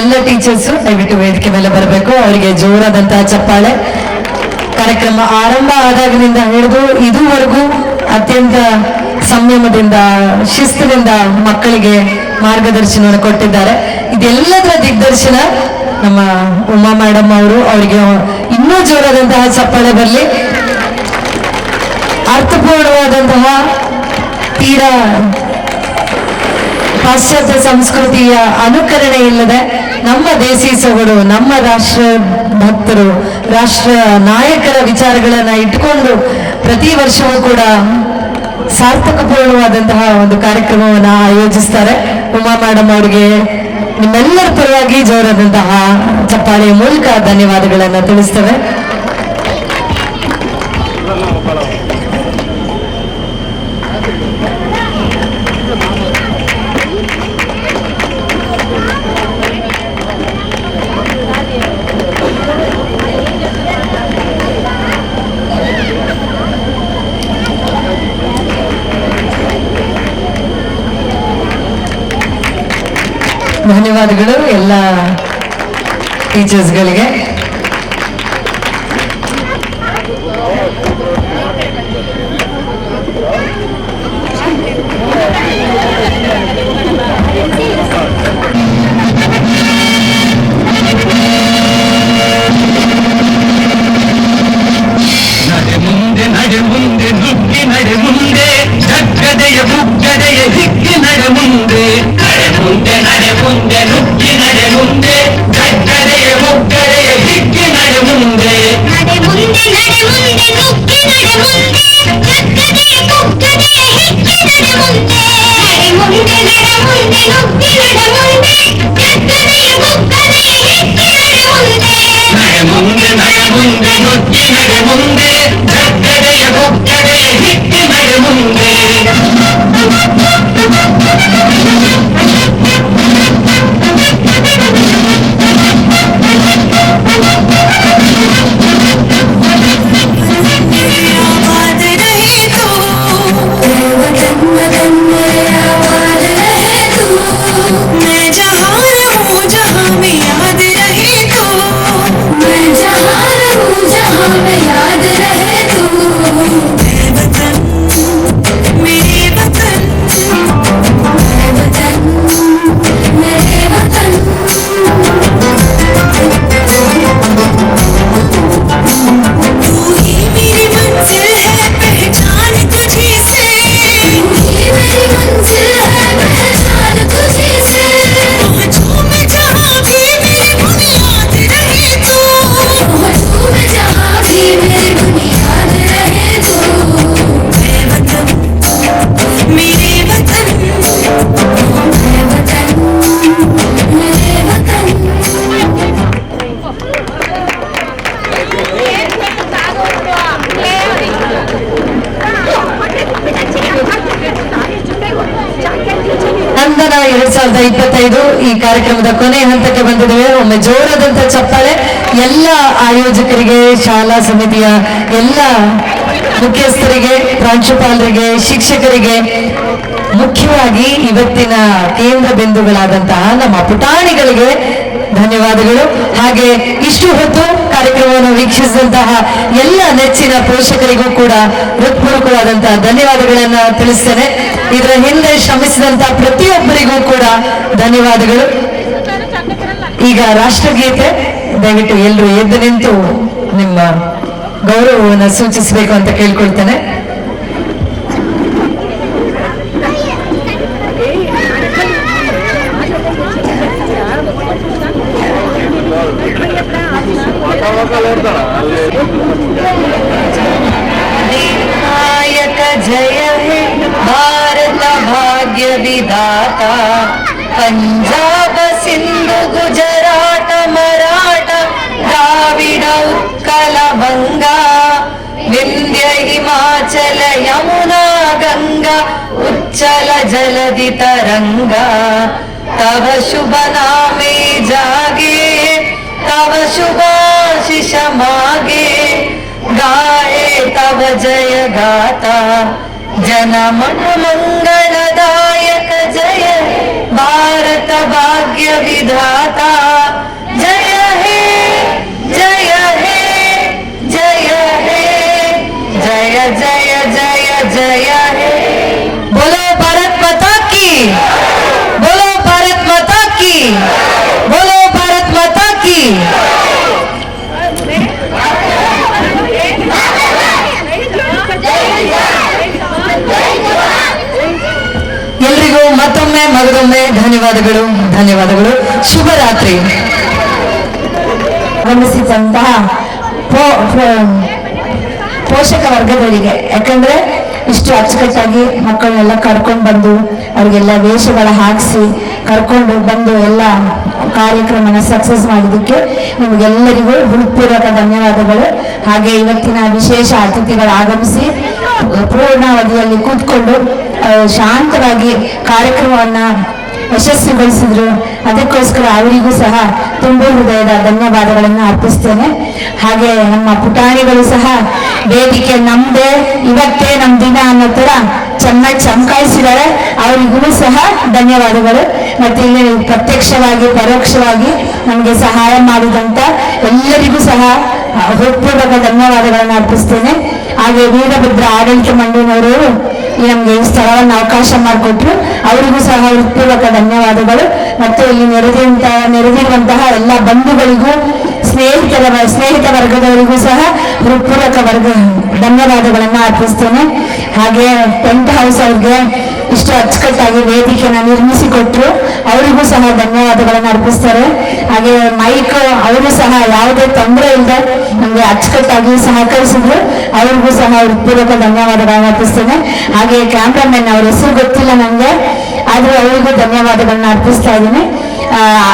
ಎಲ್ಲ ಟೀಚರ್ಸ್ ದಯವಿಟ್ಟು ವೇದಿಕೆ ಮೇಲೆ ಬರಬೇಕು. ಅವರಿಗೆ ಜೋರಾದಂತಹ ಚಪ್ಪಾಳೆ. ಕಾರ್ಯಕ್ರಮ ಆರಂಭ ಆದಾಗಿನಿಂದ ಹಿಡಿದು ಇದುವರೆಗೂ ಅತ್ಯಂತ ಸಂಯಮದಿಂದ ಶಿಸ್ತಿನಿಂದ ಮಕ್ಕಳಿಗೆ ಮಾರ್ಗದರ್ಶನವನ್ನು ಕೊಟ್ಟಿದ್ದಾರೆ. ಇದೆಲ್ಲದರ ದಿಗ್ದರ್ಶನ ನಮ್ಮ ಉಮಾ ಮೇಡಮ್ ಅವರು. ಅವರಿಗೆ ಇನ್ನೂ ಜೋರಾದಂತಹ ಚಪ್ಪಾಳೆ ಬರಲಿ. ಅರ್ಥಪೂರ್ಣವಾದಂತಹ ತೀರಾ ಪಾಶ್ಚಾತ್ಯ ಸಂಸ್ಕೃತಿಯ ಅನುಕರಣೆ ಇಲ್ಲದೆ ನಮ್ಮ ದೇಸಿ ಸೊಗಡು, ನಮ್ಮ ರಾಷ್ಟ್ರ ಭಕ್ತರು, ರಾಷ್ಟ್ರ ನಾಯಕರ ವಿಚಾರಗಳನ್ನ ಇಟ್ಕೊಂಡು ಪ್ರತಿ ವರ್ಷವೂ ಕೂಡ ಸಾರ್ಥಕಪೂರ್ಣವಾದಂತಹ ಒಂದು ಕಾರ್ಯಕ್ರಮವನ್ನ ಆಯೋಜಿಸ್ತಾರೆ. ಉಮಾ ಮೇಡಮ್ ಅವರಿಗೆ ನಿಮ್ಮೆಲ್ಲರ ಪರವಾಗಿ ಜೋರಾದಂತಹ ಚಪ್ಪಾಳೆಯ ಮೂಲಕ ಧನ್ಯವಾದಗಳನ್ನ ತಿಳಿಸ್ತೇವೆ. ಧನ್ಯವಾದಗಳು ಎಲ್ಲ ಟೀಚರ್ಸ್ಗಳಿಗೆ. ನಡೆ ಮುಂದೆ ನುಗ್ಗಿ ನಡೆ ಮುಂದೆ, ಜಗ್ಗದೆಯ ಬುಗ್ಗದೆಯ ಹಿಕ್ಕಿ ನಡೆ ಮುಂದೆ. ನಡೆ ಮುಂದೆ ನುಗ್ಗಿ ನಡೆ ಮುಂದೆ, ಜಗ್ಗದೆಯ ಬುಗ್ಗದೆಯ ಹಿಕ್ಕಿ ನಡೆ ಮುಂದೆ. ನಡೆ ಮುಂದೆ ನುಗ್ಗಿ ನಡೆ ಮುಂದೆ, ಜಗ್ಗದೆಯ ಬುಗ್ಗದೆಯ ಹಿಕ್ಕಿ ನಡೆ ಮುಂದೆ. ನಡೆ ಮುಂದೆ ನುಗ್ಗಿ ನಡೆ ಮುಂದೆ, ಜಗ್ಗದೆಯ ಬುಗ್ಗದೆಯ ಹಿಕ್ಕಿ ನಡೆ ಮುಂದೆ. ನಡೆ ಮುಂದೆ ನುಗ್ಗಿ ನಡೆ ಮುಂದೆ, ಜಗ್ಗದೆಯ ಬುಗ್ಗದೆಯ ಹಿಕ್ಕಿ ನಡೆ ಮುಂದೆ. ನಂದನ 2025 ಈ ಕಾರ್ಯಕ್ರಮದ ಕೊನೆ ಹಂತಕ್ಕೆ ಬಂದಿದ್ದೇವೆ. ಒಮ್ಮೆ ಜೋರಾದಂತ ಚಪ್ಪಾಳೆ ಎಲ್ಲ ಆಯೋಜಕರಿಗೆ, ಶಾಲಾ ಸಮಿತಿಯ ಎಲ್ಲ ಮುಖ್ಯಸ್ಥರಿಗೆ, ಪ್ರಾಂಶುಪಾಲರಿಗೆ, ಶಿಕ್ಷಕರಿಗೆ, ಮುಖ್ಯವಾಗಿ ಇವತ್ತಿನ ಕೇಂದ್ರ ಬಿಂದುಗಳಾದಂತಹ ನಮ್ಮ ಪುಟಾಣಿಗಳಿಗೆ ಧನ್ಯವಾದಗಳು. ಹಾಗೆ ಇಷ್ಟು ಹೊತ್ತು ಕಾರ್ಯಕ್ರಮವನ್ನು ವೀಕ್ಷಿಸಿದಂತಹ ಎಲ್ಲ ನೆಚ್ಚಿನ ಪೋಷಕರಿಗೂ ಕೂಡ ಹೃತ್ಪೂರ್ವಕವಾದಂತಹ ಧನ್ಯವಾದಗಳನ್ನ ತಿಳಿಸ್ತೇನೆ. ಇದರ ಹಿಂದೆ ಶ್ರಮಿಸಿದಂತಹ ಪ್ರತಿಯೊಬ್ಬರಿಗೂ ಕೂಡ ಧನ್ಯವಾದಗಳು. ಈಗ ರಾಷ್ಟ್ರಗೀತೆ, ದಯವಿಟ್ಟು ಎಲ್ಲರೂ ಎದ್ದು ನಿಂತು ನಿಮ್ಮ ಗೌರವವನ್ನು ಸೂಚಿಸಬೇಕು ಅಂತ ಕೇಳ್ಕೊಳ್ತೇನೆ. नायक जय हे भारत भाग्य विधाता, पंजाब सिंधु गुजरात मराठा द्राविड उत्कल बंगा, विंध्य हिमाचल यमुना गंगा उच्चल जलधि तरंगा, तव शुभ नामे जागे तव शुभाशिष मागे, गाए तव जय गाता जन मन मंगलदायक, जय भारत भाग्य विधाता, जय हे जय हे जय हे जय जय जय जय हे। बोलो भारत माता की, बोलो भारत माता की, बोलो भारत माता की। ಎಲ್ರಿಗೂ ಮತ್ತೊಮ್ಮೆ ಮಗದೊಮ್ಮೆ ಧನ್ಯವಾದಗಳು ಧನ್ಯವಾದಗಳು. ಶುಭರಾತ್ರಿ. ಗಮನಿಸಿದಂತಹ ಪೋಷಕ ವರ್ಗದವರಿಗೆ, ಯಾಕಂದ್ರೆ ಇಷ್ಟು ಅಚ್ಚುಕಟ್ಟಾಗಿ ಮಕ್ಕಳನ್ನೆಲ್ಲ ಕರ್ಕೊಂಡು ಬಂದು ಅವ್ರಿಗೆಲ್ಲ ವೇಷಗಳ ಹಾಕಿಸಿ ಕರ್ಕೊಂಡು ಬಂದು ಎಲ್ಲ ಕಾರ್ಯಕ್ರಮನ ಸಕ್ಸಸ್ ಮಾಡಿದ್ದಕ್ಕೆ ನಿಮಗೆಲ್ಲರಿಗೂ ಹೃತ್ಪೂರ್ವಕ ಧನ್ಯವಾದಗಳು. ಹಾಗೆ ಇವತ್ತಿನ ವಿಶೇಷ ಅತಿಥಿಗಳು ಆಗಮಿಸಿ ಪೂರ್ಣಾವಧಿಯಲ್ಲಿ ಕೂತ್ಕೊಂಡು ಶಾಂತವಾಗಿ ಕಾರ್ಯಕ್ರಮವನ್ನ ಯಶಸ್ವಿಗೊಳಿಸಿದ್ರು. ಅದಕ್ಕೋಸ್ಕರ ಅವರಿಗೂ ಸಹ ತುಂಬ ಹೃದಯದ ಧನ್ಯವಾದಗಳನ್ನು ಅರ್ಪಿಸ್ತೇನೆ. ಹಾಗೆ ನಮ್ಮ ಪುಟಾಣಿಗಳು ಸಹ ವೇದಿಕೆ ನಮ್ದೇ, ಇವತ್ತೇ ನಮ್ ದಿನ ಅನ್ನೋ ತರ ಚೆನ್ನಾಗಿ ಚಮಕಾಯಿಸಿದ್ದಾರೆ. ಅವರಿಗೂ ಸಹ ಧನ್ಯವಾದಗಳು. ಮತ್ತೆ ಇಲ್ಲಿ ಪ್ರತ್ಯಕ್ಷವಾಗಿ ಪರೋಕ್ಷವಾಗಿ ನಮಗೆ ಸಹಾಯ ಮಾಡಿದಂತ ಎಲ್ಲರಿಗೂ ಸಹ ಹೃತ್ಪೂರ್ವಕ ಧನ್ಯವಾದಗಳನ್ನು ಅರ್ಪಿಸ್ತೇನೆ. ಹಾಗೆ ವೀರಭದ್ರ ಆಡಳಿತ ಮಂಡಳಿಯವರು ನಮ್ಗೆ ಈ ಸ್ಥಳವನ್ನು ಅವಕಾಶ ಮಾಡಿಕೊಟ್ರು, ಅವರಿಗೂ ಸಹ ಹೃತ್ಪೂರ್ವಕ ಧನ್ಯವಾದಗಳು. ಮತ್ತು ಇಲ್ಲಿ ನೆರೆದಿರುವಂತಹ ಎಲ್ಲ ಬಂಧುಗಳಿಗೂ ಸ್ನೇಹಿತ ವರ್ಗದವರಿಗೂ ಸಹ ಹೃತ್ಪೂರ್ವಕ ಧನ್ಯವಾದಗಳನ್ನ ಅರ್ಪಿಸ್ತೇನೆ. ಹಾಗೆ ಟೆಂಟ್ ಹೌಸ್ ಅವ್ರಿಗೆ ಇಷ್ಟು ಅಚ್ಚುಕಟ್ಟಾಗಿ ವೇದಿಕೆನ ನಿರ್ಮಿಸಿಕೊಟ್ರು, ಅವರಿಗೂ ಸಹ ಧನ್ಯವಾದಗಳನ್ನು ಅರ್ಪಿಸ್ತಾರೆ. ಹಾಗೆ ಮೈಕ್ ಅವರು ಸಹ ಯಾವುದೇ ತೊಂದರೆ ಇಲ್ಲದೆ ನಮಗೆ ಅಚ್ಚುಕಟ್ಟಾಗಿ ಸಹಕರಿಸಿದ್ರು, ಅವರಿಗೂ ಸಹ ಹೃತ್ಪೂರ್ವಕ ಧನ್ಯವಾದಗಳನ್ನು ಅರ್ಪಿಸ್ತೇನೆ. ಹಾಗೆ ಕ್ಯಾಮ್ರಾಮನ್ ಅವ್ರ ಹೆಸರು ಗೊತ್ತಿಲ್ಲ ನನಗೆ, ಆದ್ರೂ ಅವರಿಗೂ ಧನ್ಯವಾದಗಳನ್ನ ಅರ್ಪಿಸ್ತಾ ಇದ್ದೀನಿ.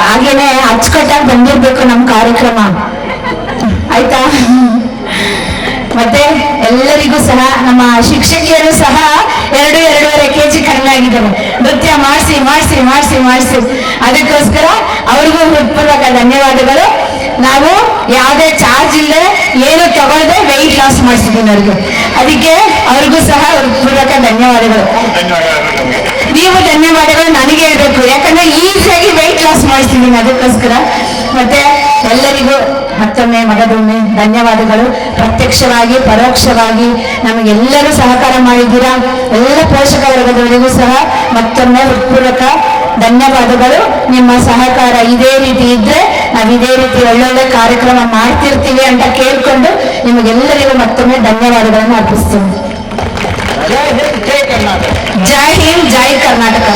ಹಾಗೇನೆ ಅಚ್ಚುಕಟ್ಟಾಗಿ ಬಂದಿರ್ಬೇಕು ನಮ್ಮ ಕಾರ್ಯಕ್ರಮ, ಆಯ್ತಾ? ಮತ್ತೆ ಎಲ್ಲರಿಗೂ ಸಹ ನಮ್ಮ ಶಿಕ್ಷಕಿಯರು ಸಹ 2-2.5 kg ಕಡಿಮೆಯಾಗಿದ್ದಾರೆ ನೃತ್ಯ ಮಾಡಿಸಿ ಮಾಡಿಸಿ ಮಾಡಿಸಿ ಮಾಡಿಸಿ. ಅದಕ್ಕೋಸ್ಕರ ಅವ್ರಿಗೂ ಹೃತ್ಪೂರ್ವಕ ಧನ್ಯವಾದಗಳು. ನಾವು ಯಾವುದೇ ಚಾರ್ಜ್ ಇಲ್ಲದೆ ಏನು ತಗೊಳ್ಳದೆ ವೆಯ್ಟ್ ಲಾಸ್ ಮಾಡಿಸಿದ್ದೀನಿ ಅವ್ರಿಗೆ, ಅದಕ್ಕೆ ಅವ್ರಿಗೂ ಸಹ ಹೃತ್ಪೂರ್ವಕ ಧನ್ಯವಾದಗಳು. ನೀವು ಧನ್ಯವಾದಗಳು ನನಗೆ ಹೇಳ್ಬೇಕು, ಯಾಕಂದ್ರೆ ಈಸಿಯಾಗಿ ವೆಯ್ಟ್ ಲಾಸ್ ಮಾಡಿಸಿದ್ದೀನಿ ಅದಕ್ಕೋಸ್ಕರ. ಮತ್ತೆ ಎಲ್ಲರಿಗೂ ಮತ್ತೊಮ್ಮೆ ಮಗದೊಮ್ಮೆ ಧನ್ಯವಾದಗಳು. ಪ್ರತ್ಯಕ್ಷವಾಗಿ ಪರೋಕ್ಷವಾಗಿ ನಮಗೆಲ್ಲರೂ ಸಹಕಾರ ಮಾಡಿದ್ದೀರಾ. ಎಲ್ಲ ಪೋಷಕ ವರ್ಗದವರಿಗೂ ಸಹ ಮತ್ತೊಮ್ಮೆ ಹೃತ್ಪೂರ್ವಕ ಧನ್ಯವಾದಗಳು. ನಿಮ್ಮ ಸಹಕಾರ ಇದೇ ರೀತಿ ಇದ್ರೆ ನಾವು ಇದೇ ರೀತಿ ಒಳ್ಳೊಳ್ಳೆ ಕಾರ್ಯಕ್ರಮ ಮಾಡ್ತಿರ್ತೀವಿ ಅಂತ ಕೇಳ್ಕೊಂಡು ನಿಮಗೆಲ್ಲರಿಗೂ ಮತ್ತೊಮ್ಮೆ ಧನ್ಯವಾದಗಳನ್ನು ಅರ್ಪಿಸ್ತೀನಿ. ಜೈ ಹಿಂದ್, ಜೈ ಕರ್ನಾಟಕ.